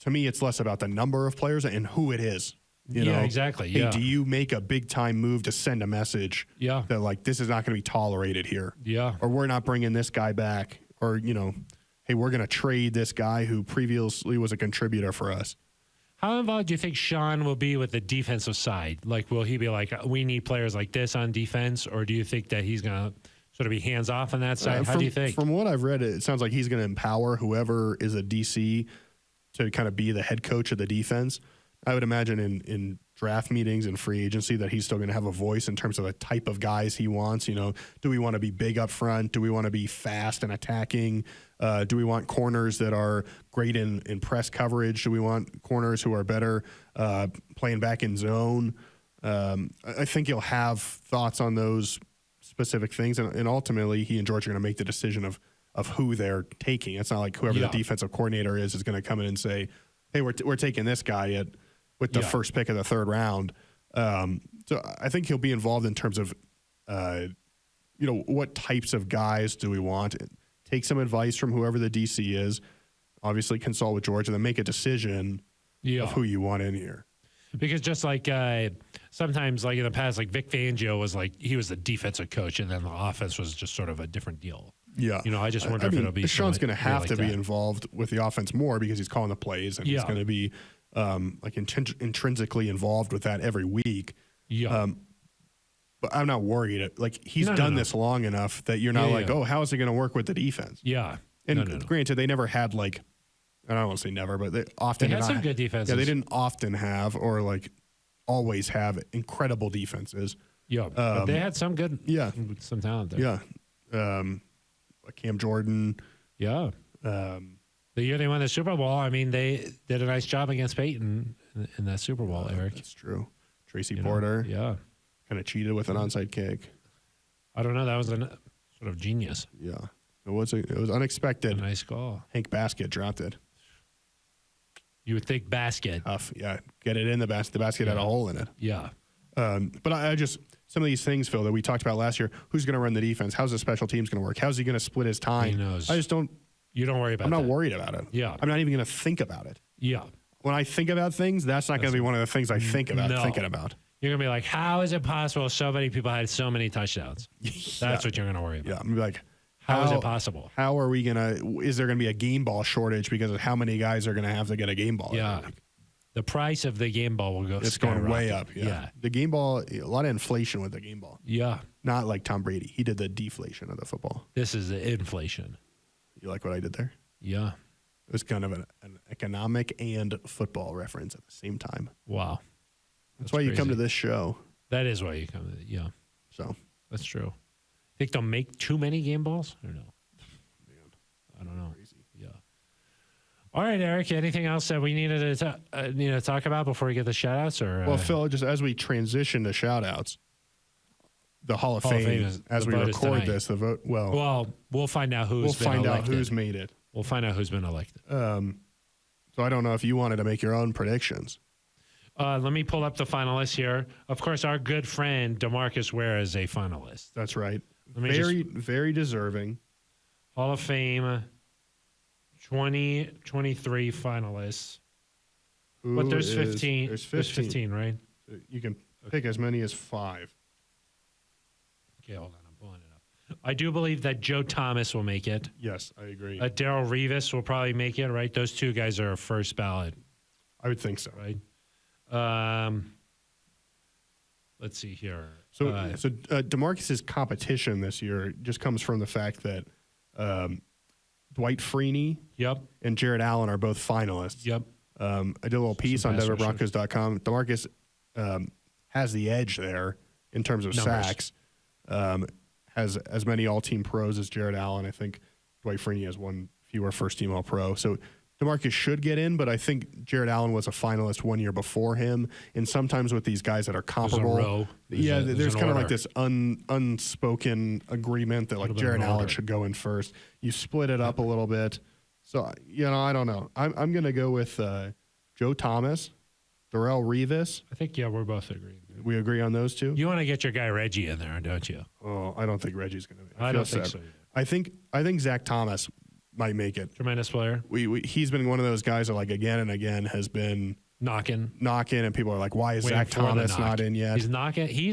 to me, it's less about the number of players and who it is. Exactly. Hey, do you make a big time move to send a message that like this is not going to be tolerated here? Or we're not bringing this guy back, or hey, we're going to trade this guy who previously was a contributor for us. How involved do you think Sean will be with the defensive side? Like, will he be like, we need players like this on defense, or do you think that he's going to sort of be hands off on that side? How do you think? From what I've read, it sounds like he's going to empower whoever is a DC to kind of be the head coach of the defense. I would imagine in draft meetings and free agency that he's still going to have a voice in terms of the type of guys he wants. Do we want to be big up front? Do we want to be fast and attacking? Do we want corners that are great in press coverage? Do we want corners who are better playing back in zone? I think he'll have thoughts on those specific things, and ultimately he and George are going to make the decision of who they're taking. It's not like whoever the defensive coordinator is going to come in and say, hey, we're taking this guy with the first pick of the third round. So I think he'll be involved in terms of, what types of guys do we want? Take some advice from whoever the DC is, obviously consult with George, and then make a decision of who you want in here. Because just like sometimes, like in the past, like Vic Fangio was like, he was the defensive coach, and then the offense was just sort of a different deal. Yeah. I just wonder if it'll be. Sean's going to have to be involved with the offense more because he's calling the plays, and he's going to be intrinsically involved with that every week. Yeah. But I'm not worried. Like he's done this long enough that you're not oh, how is it going to work with the defense? Yeah. And granted, they never had I don't want to say never, but they often had some good defenses. Yeah, they didn't often have or always have incredible defenses. Yeah, but they had some good. Yeah, some talent there. Yeah. Cam Jordan. Yeah. The year they won the Super Bowl, I mean, they did a nice job against Peyton in that Super Bowl, Eric. That's true. Tracy Porter. Yeah. Kind of cheated with an onside kick. I don't know. That was a sort of genius. Yeah. It was unexpected. A nice call. Hank Basket dropped it. You would think basket. Tough. Yeah. Get it in the basket. The basket had a hole in it. Yeah. But I just, some of these things, Phil, that we talked about last year, who's going to run the defense? How's the special teams going to work? How's he going to split his time? Who knows? I just don't. You don't worry about it. I'm not worried about it. Yeah. I'm not even going to think about it. Yeah. When I think about things, that's not going to be one of the things I think about thinking about. You're going to be like, how is it possible so many people had so many touchdowns? That's what you're going to worry about. Yeah. I'm going to be like, how is it possible? How are we going to, is there going to be a game ball shortage because of how many guys are going to have to get a game ball? Yeah. The price of the game ball will go. It's going way up. Yeah. The game ball, a lot of inflation with the game ball. Yeah. Not like Tom Brady. He did the deflation of the football. This is the inflation. You like what I did there? Yeah. It was kind of an economic and football reference at the same time. Wow. That's why crazy. You come to this show. That is why you come to it. Yeah. So that's true. Think they'll make too many game balls or no? Man, I don't know. Crazy. Yeah. All right, Eric. Anything else that we needed to talk about before we get the shout outs? Well, Phil, just as we transition to shout outs, the Hall of Fame as we record this, the vote. Well, we'll find out who's who's made it. We'll find out who's been elected. So I don't know if you wanted to make your own predictions. Let me pull up the finalists here. Of course, our good friend DeMarcus Ware is a finalist. That's right. Let me Very deserving. Hall of Fame 2023 finalists. But there's 15. There's 15. There's 15, right? You can pick as many as 5. Okay, hold on. I'm pulling it up. I do believe that Joe Thomas will make it. Yes, I agree. Daryl Revis will probably make it, right? Those two guys are first ballot, I would think so. right? Let's see here. So DeMarcus's competition this year just comes from the fact that Dwight Freeney Yep. and Jared Allen are both finalists. Yep. I did a little piece on pass DenverBroncos.com. DeMarcus has the edge there in terms of Numbers. sacks. Has as many all-team pros as Jared Allen. I think Dwight Freeney has one fewer first-team All-Pro. So DeMarcus should get in, but I think Jared Allen was a finalist 1 year before him. And sometimes with these guys that are comparable, There's a row. there's an kind of order. like this unspoken agreement that like bit of Jared an Allen order. should go in first. You split it up a little bit. So, I don't know. I'm going to go with Joe Thomas, Darrelle Revis. I think, we're both agreeing. We agree on those two? You want to get your guy Reggie in there, don't you? Oh, I don't think Reggie's going to. I don't think so. I think Zach Thomas might make it. Tremendous player. He's been one of those guys that like again and again has been Knocking. and people are like, why is Waiting Zach for the Thomas knock. not in yet? He's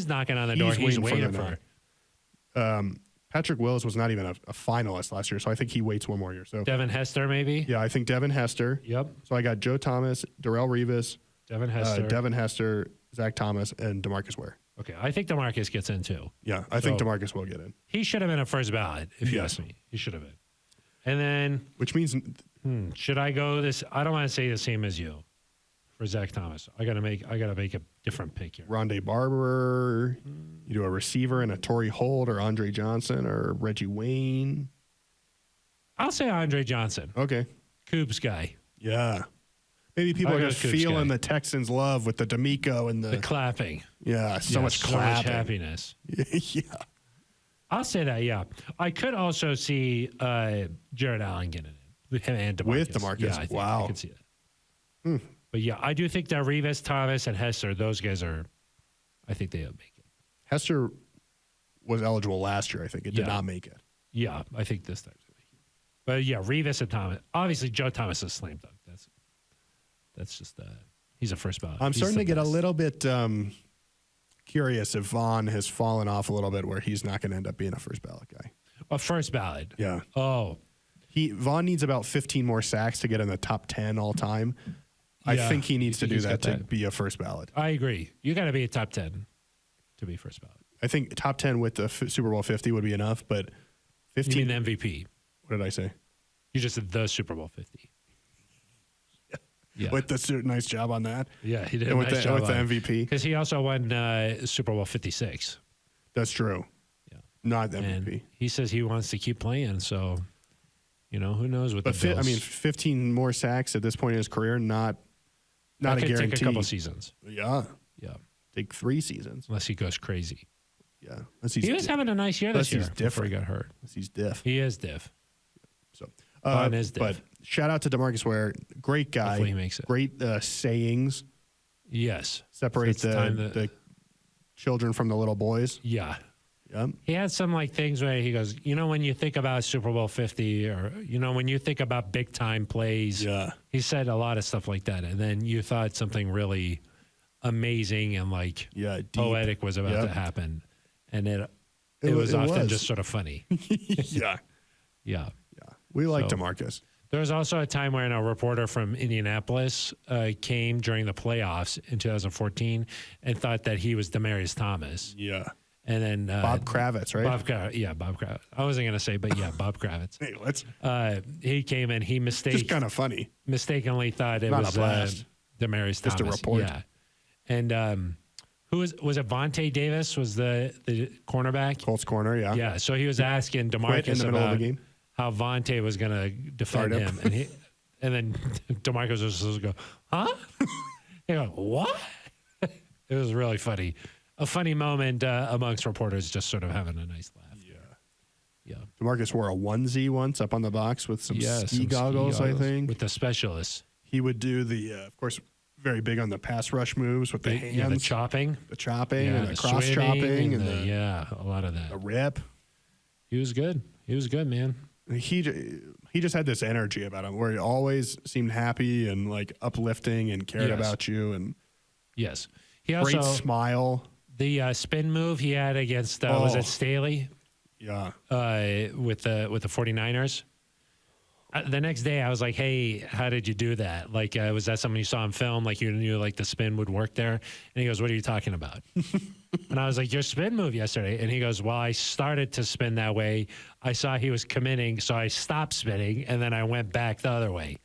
knocking on the door. He's waiting for it. Patrick Willis was not even a finalist last year, so I think he waits one more year. So Devin Hester, maybe? yeah, I think Devin Hester. Yep. So I got Joe Thomas, Darrelle Revis, Devin Hester. Zach Thomas, and DeMarcus Ware. Okay, I think DeMarcus gets in too. Yeah, I think DeMarcus will get in. He should have been a first ballot, if you Yes. ask me. He should have been. And then, Which means should I go this? I don't want to say the same as you for Zach Thomas. I gotta make a different pick here. Rondé Barber, you do a receiver and a Torrey Holt or Andre Johnson or Reggie Wayne. I'll say Andre Johnson, Okay. Cougs guy. Yeah. Maybe people I are got just Cougs feeling guy. the Texans' love with the D'Amico and The the clapping. so much clapping. happiness. Yeah. I'll say that, yeah. I could also see Jared Allen getting it. Him and DeMarcus. With DeMarcus? Yeah, I think Wow. I can see that. But yeah, I do think that Revis, Thomas, and Hester, those guys I think they'll make it. Hester was eligible last year, I think. It did Yeah. not make it. Yeah, I think this time's going to make it. But yeah, Revis and Thomas. Obviously, Joe Thomas is slam dunk. That's just, he's a first ballot. I'm He's starting the to get a best. little bit curious if Vaughn has fallen off a little bit where he's not going to end up being a first ballot guy. A first ballot. Yeah. Oh, Vaughn needs about 15 more sacks to get in the top 10 all time. I Yeah. think he needs to You do think he's that got to that? be a first ballot. I agree. You got to be a top 10 to be first ballot. I think top 10 with the Super Bowl 50 would be enough, but You 15. mean the MVP? What did I say? You just said the Super Bowl 50. Yeah. With the nice job on that. Yeah, he did And a with nice job the on it. MVP. Because he also won Super Bowl 56. That's true. Yeah. Not the And MVP. he says he wants to keep playing. So, who knows what But the Bills. 15 more sacks at this point in his career, not that a could guarantee. take a couple seasons. Yeah. Yeah. Take 3 seasons. Unless he goes crazy. Yeah. Unless He was having a nice year this unless year he's before he different. got hurt. unless he's diff. He is diff. So, Vaughn is but diff. shout out to DeMarcus Ware. Great guy. Hopefully he makes it. Great sayings. Yes. Separate So it's time to- the children from the little boys. Yeah. Yep. He had some things where he goes, when you think about Super Bowl 50 or, when you think about big time plays, Yeah. he said a lot of stuff like that. And then you thought something really amazing and Yeah. Deep. poetic was about Yep. to happen. And it It was it often was. just sort of funny. Yeah. Yeah. Yeah. We like So- DeMarcus. There was also a time when a reporter from Indianapolis came during the playoffs in 2014 and thought that he was Demaryius Thomas. Yeah. And then Bob Kravitz, right? Bob Kravitz. I wasn't going to say, but yeah, Bob Kravitz. Hey, let's He came and he just kind of funny. mistakenly thought it Not a was blast. Demaryius Just a Thomas. report. Yeah. And who was it? Vontae Davis was the cornerback. Colts corner, yeah. Yeah. So he was asking Quit in DeMarcus the middle of about the game. how Vontae was going to defend Start him. him, and then DeMarcus was supposed to go, huh? He go, what? It was really funny. A funny moment amongst reporters, just sort of having a nice laugh. Yeah. DeMarcus wore a onesie once up on the box with some ski goggles, I think. With the specialists. He would do of course, very big on the pass rush moves with the hands, the chopping, and the cross chopping, and a lot of that. The rip. He was good. He was good, man. He just had this energy about him where he always seemed happy and like uplifting and cared about you. And yes, he also great smile. The spin move he had against was it Staley? Yeah. With the 49ers. The next day, I was like, "Hey, how did you do that? Like, was that something you saw in film? Like, you knew like the spin would work there?" And he goes, "What are you talking about?" And I was like, "Your spin move yesterday." And he goes, "Well, I started to spin that way. I saw he was committing, so I stopped spinning, and then I went back the other way."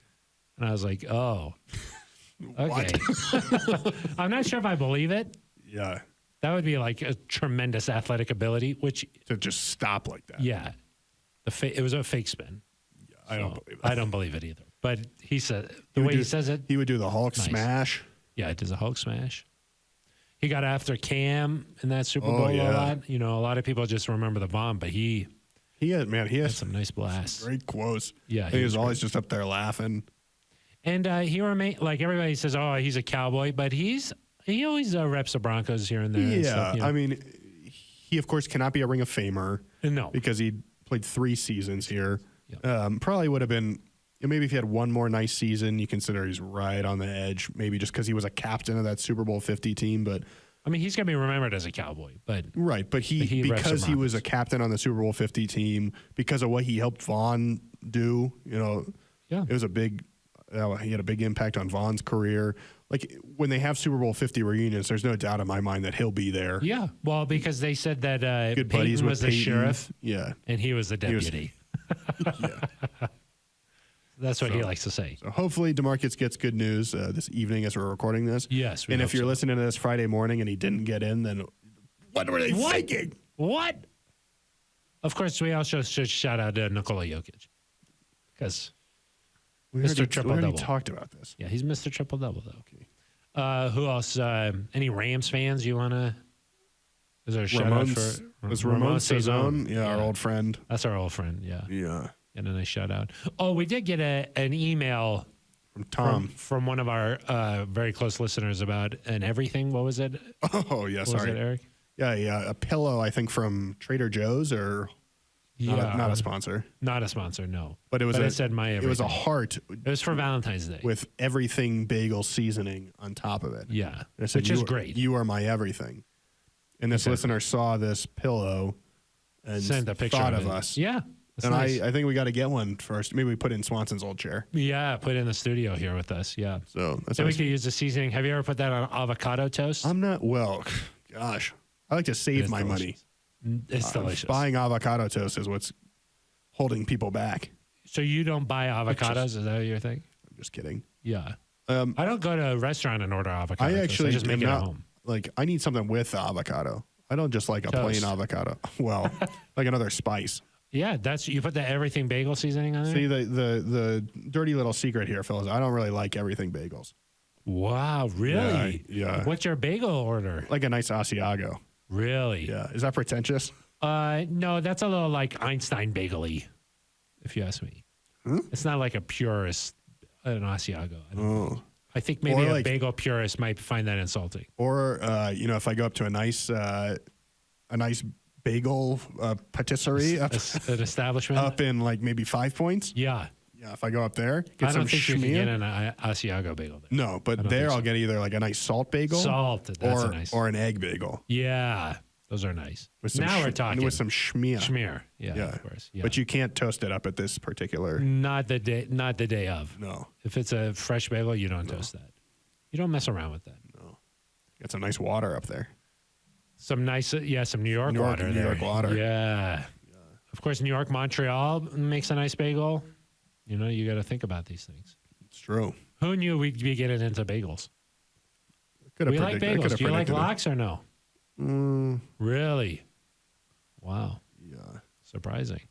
And I was like, "Oh, okay." I'm not sure if I believe it. Yeah. That would be like a tremendous athletic ability, which to just stop like that. Yeah, it was a fake spin. I don't believe that. I don't believe it either. But he said he says it. He would do the Hulk smash. Yeah, it does a Hulk smash. He got after Cam in that Super Bowl a lot. You know, a lot of people just remember the Vaughn, but he had some nice blasts. Great quotes. Yeah, he was always just up there laughing. And he remained like everybody says, oh, he's a Cowboy, but he always reps the Broncos here and there. Yeah, and stuff, you know? I mean, he of course cannot be a Ring of Famer. No, because he played 3 seasons here. Yep. Probably would have been, maybe if he had one more nice season, you consider he's right on the edge, maybe just because he was a captain of that Super Bowl 50 team. But I mean, he's going to be remembered as a Cowboy. But he because he was a captain on the Super Bowl 50 team, because of what he helped Vaughn do, it was a big, he had a big impact on Vaughn's career. Like when they have Super Bowl 50 reunions, there's no doubt in my mind that he'll be there. Yeah, well, because they said that Payton was the sheriff, and he was the deputy. That's what he likes to say. So hopefully DeMarcus gets good news this evening as we're recording this. Yes, and if you're listening to this Friday morning and he didn't get in, then what were they thinking? What? Of course, we also should shout out to Nikola Jokic because Mr. Triple Double. We already talked about this. Yeah, he's Mr. Triple Double though. Okay. Who else? Any Rams fans you want to? Is there a shout out for? Was Ramon Cezone? Yeah, our old friend. That's our old friend. Yeah. Yeah. And a nice shout out. Oh, we did get an email from Tom from one of our very close listeners about an everything. What was it? Oh yeah, what sorry, was it, Eric. Yeah, a pillow. I think from Trader Joe's or not a sponsor. Not a sponsor, no. But it said my everything. It was a heart. It was for Valentine's Day with everything bagel seasoning on top of it. Yeah, said, which is great. You are my everything. And this listener saw this pillow and sent a picture thought of us. Yeah. And nice. I think we got to get one first. Maybe we put in Swanson's old chair. Yeah, put it in the studio here with us. Yeah. So that's nice. We could use the seasoning. Have you ever put that on avocado toast? I'm not, gosh. I like to save my money. It's delicious. Buying avocado toast is what's holding people back. So you don't buy avocados? Is that your thing? I'm just kidding. Yeah. I don't go to a restaurant and order avocado toast. I just make it at home. Like, I need something with the avocado. I don't just like a plain avocado. Well, like another spice. Yeah, you put the everything bagel seasoning on there? See, the dirty little secret here, fellas, I don't really like everything bagels. Wow, really? Yeah. What's your bagel order? Like a nice Asiago. Really? Yeah. Is that pretentious? No, that's a little like Einstein bagel-y, if you ask me. It's not like a purist, an Asiago. I think maybe a bagel purist might find that insulting. Or, if I go up to a nice bagel patisserie, an establishment up in like maybe 5 Points. Yeah. Yeah, if I go up there, I don't think you can get an Asiago bagel there. No, but there I'll get either like a nice salt bagel, or an egg bagel. Yeah, those are nice. Now we're talking with some schmear. Schmear, yeah, of course. Yeah. But you can't toast it up at this particular. Not the day of. No. If it's a fresh bagel, you don't toast that. You don't mess around with that. No. Got some nice water up there. Some nice, some New York water. New York water. Yeah. Of course, New York, Montreal makes a nice bagel. You got to think about these things. It's true. Who knew we'd be getting into bagels? We like bagels. Do you like lox or no? Really? Wow. Yeah. Surprising.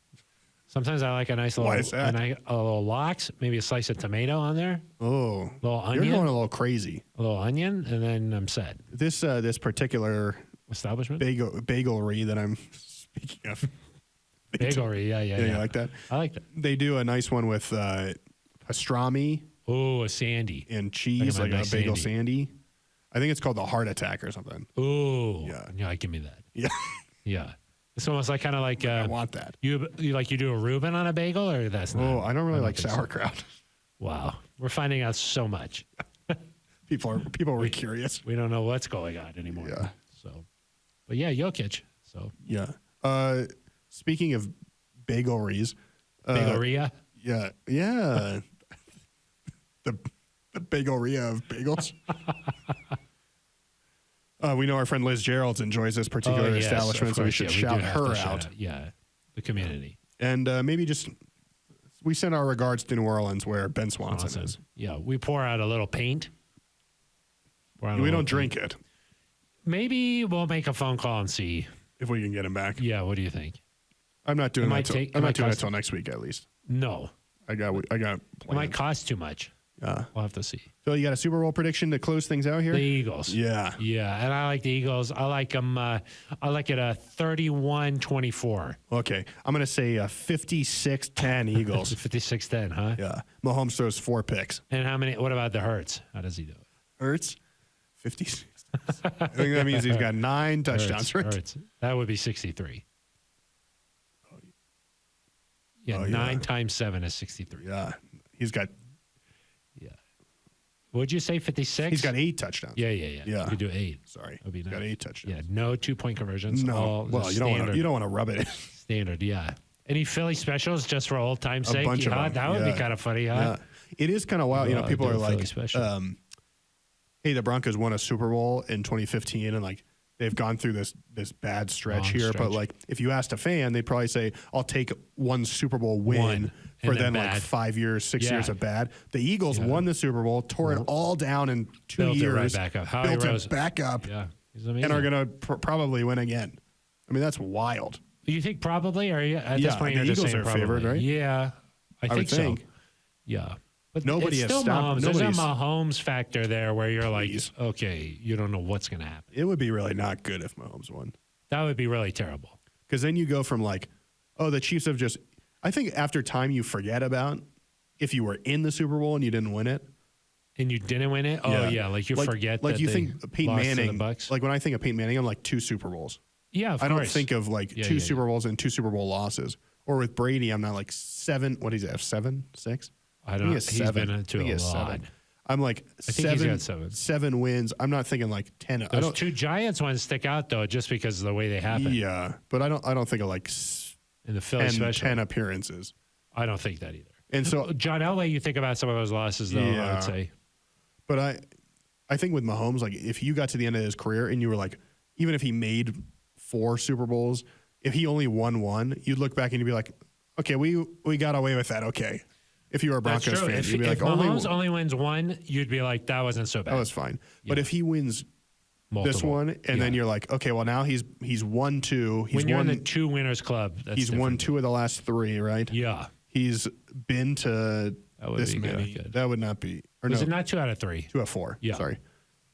Sometimes I like a nice little, Why is that? a little lox, maybe a slice of tomato on there. Oh, little onion. You're going a little crazy. A little onion, and then I'm set. This particular establishment bagelry that I'm speaking of. Bagelry, yeah. You like that? I like that. They do a nice one with pastrami Oh, a sandy. and cheese, like nice a bagel sandy. sandy. I think it's called the heart attack or something. Oh, Yeah. Give me that. Yeah, Yeah, it's almost like kind of like I want that. you do a Reuben on a bagel, or that's not. Oh, I don't really like think so. sauerkraut. Wow, we're finding out so much. People were curious. We don't know what's going on anymore. Yeah. So, but yeah, Jokic. So Yeah. Speaking of bagelries, Bagelia. yeah, the bagelria of bagels. We know our friend Liz Gerald's enjoys this particular yes, establishment, of so we course, should yeah, shout do have to her shout out. Yeah, the community. And maybe just we send our regards to New Orleans, where Ben Swanson is. Yeah, we pour out a little paint. We don't drink it Maybe we'll make a phone call and see. if we can get him back. Yeah, what do you think? I'm not doing might that. take- I'm it not might doing it cost- till next week at least. No, I got it might plans. cost too much. We'll have to see. Phil, you got a Super Bowl prediction to close things out here? The Eagles. Yeah. Yeah, and I like the Eagles. I like them. I like it 31-24. Okay. I'm going to say 56-10 Eagles. 56-10, huh? Yeah. Mahomes throws 4 picks. And how many? What about the Hurts? How does he do it? Hurts, 56. I think that means he's got 9 touchdowns, right? Hurts. That would be 63. Yeah, Oh, yeah. 9 times 7 is 63. Yeah. He's got Would you say 56? He's got 8 touchdowns. Yeah. Yeah. You could do 8. Sorry. That'd be He's got nice. 8 touchdowns. Yeah, no 2-point conversions. No. all Well, just you don't standard. want to rub it in. Standard, yeah. Any Philly specials just for old time's sake? bunch of Huh? them, That would yeah. be kind of funny, huh? Yeah. It is kind of wild. Well, People do are a Philly like, special. hey, the Broncos won a Super Bowl in 2015 and like they've gone through this bad stretch Long here. stretch. But like if you asked a fan, they'd probably say, I'll take one Super Bowl win One, for and then then like bad. 5 years, 6 Yeah. years of bad. The Eagles won the Super Bowl, tore it all down in 2 Built it years. right back up. Howie built Rose. it back up Yeah, he's amazing. and are going to probably win again. I mean, that's wild. You think probably? Or are you, at this Yeah, point, the you're just Eagles saying are probably? favored, right? Yeah, I would think so. think. Yeah. But Nobody it's has still stopped- Mahomes. There's a nobody's- Mahomes factor there where you're Please. like, okay, you don't know what's going to happen. It would be really not good if Mahomes won. That would be really terrible. Because then you go from like, oh, the Chiefs have just. I think after time you forget about if you were in the Super Bowl and you didn't win it. And you didn't win it? Oh, yeah. Like you forget Like that you they think Peyton lost to the Manning. Bucks. Like when I think of Peyton Manning, I'm like 2 Super Bowls. Yeah, of I course. don't think of like Yeah, 2 yeah, Super Bowls and 2 Super Bowl losses. Or with Brady, I'm not like 7. What does he have? 7, 6? I I don't. think He's he has 7. been I into think he a has lot. 7. I'm like think he's got 7. 7 wins. I'm not thinking like 10. I Those don't. 2 Giants ones stick out though, just because of the way they happen. Yeah, but I don't think of like In the Philly 10, special, 10 appearances. I don't think that either. And so, John Elway, you think about some of those losses though. I Yeah. would say. but I think with Mahomes, like if you got to the end of his career and you were like, even if he made 4 Super Bowls, if he only won 1, you'd look back and you'd be like, okay, we got away with that. Okay, if you were a That's Broncos true. fan, If, you'd be if like, Mahomes only wins 1, you'd be like, that wasn't so bad. that was fine. But Yeah. if he wins Multiple. this one, and then Yeah. you're like, okay, well now he's won 2. He's when you're won. in the 2 winners club, that's He's won different. 2 of the last 3, right? Yeah. He's been to That would this be many. good. That would not be. Or Was no, it not 2 out of 3? 2 of 4. Yeah. Sorry.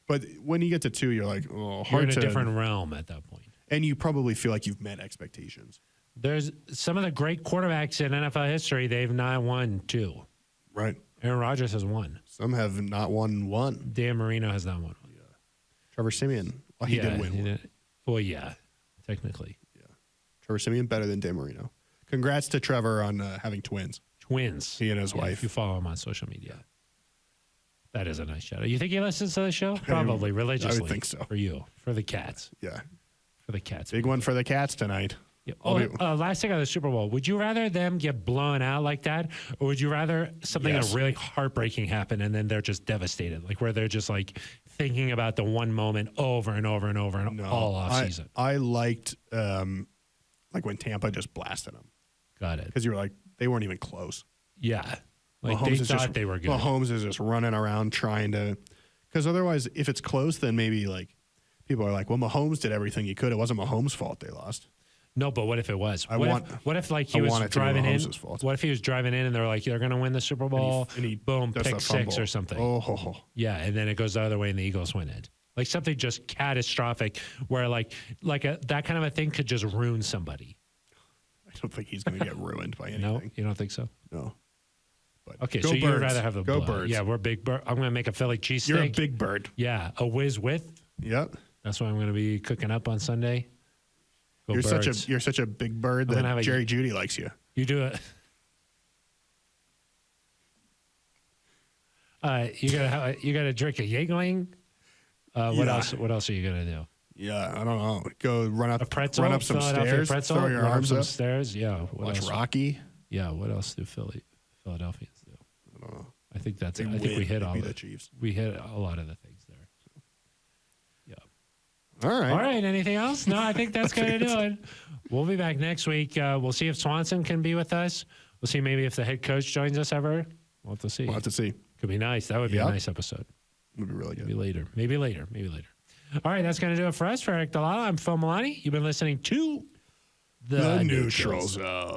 But when you get to 2, you're like, oh, You're hard in a to. different realm at that point. And you probably feel like you've met expectations. There's some of the great quarterbacks in NFL history. They've not won 2. Right. Aaron Rodgers has won. Some have not won 1. Dan Marino has not won 1. Trevor Simeon. Well, he did win he 1. did. Well, yeah, technically. Trevor Simeon better than Dan Marino. Congrats to Trevor on having twins. Twins. He and his Yeah, wife. If you follow him on social media. That is a nice shout out. You think he listens to the show? Probably religiously. think so. For you. For the cats. Yeah. For the cats. Big one for the Cats tonight. Yeah. I'll be- Last thing on the Super Bowl. Would you rather them get blown out like that, or would you rather something Yes. really heartbreaking happen and then they're just devastated, like where they're just like thinking about the one moment over and over and over and all off season? I liked like when Tampa just blasted them Got it. because you were like, they weren't even close. Yeah. Like Mahomes they is thought just, they were good. Mahomes is just running around trying to, because otherwise, if it's close, then maybe like people are like, well, Mahomes did everything he could. It wasn't Mahomes' fault they lost. No, but what if it was? I What want- if like he I was want it to be driving in? Mahomes' fault. What if he was driving in and they're like, they're going to win the Super Bowl? And he Boom, does pick the 6 fumble. or something. Oh, ho, ho. Yeah, and then it goes the other way and the Eagles win it. Like something just catastrophic where like that kind of a thing could just ruin somebody. I don't think he's going to get ruined by anything. No, you don't think so? No. But Okay, go so you'd Birds. rather have the Go blood. Birds. Yeah, we're big bird. I'm going to make a Philly cheesesteak. You're a big bird. Yeah, a whiz with. Yep. That's what I'm going to be cooking up on Sunday. Go You're Birds. such a big bird I'm gonna have that a- Jerry Judy likes you. You do it. You gotta drink a Yingling. What Yeah. else? What else are you gonna do? Yeah, I don't know. Go run up Pretzel. run up some Philadelphia stairs. Pretzel. Throw your run arms up some up. stairs. Yeah. What Watch else? Rocky. Yeah. What else do Philadelphians do? I don't know. I think that's. They I think win. we hit They all beat the the Chiefs. We hit a lot of the things there. Yeah. All right. All right. Anything else? No, I think that's gonna do it. We'll be back next week. We'll see if Swanson can be with us. We'll see maybe if the head coach joins us ever. We'll have to see. We'll have to see. Could be nice. That would be a Yep. nice episode. It'll be really good. Maybe later. Maybe later. Maybe later. All right, that's going to do it for us. For Aric DiLalla, I'm Phil Milani. You've been listening to The Neutral Zone.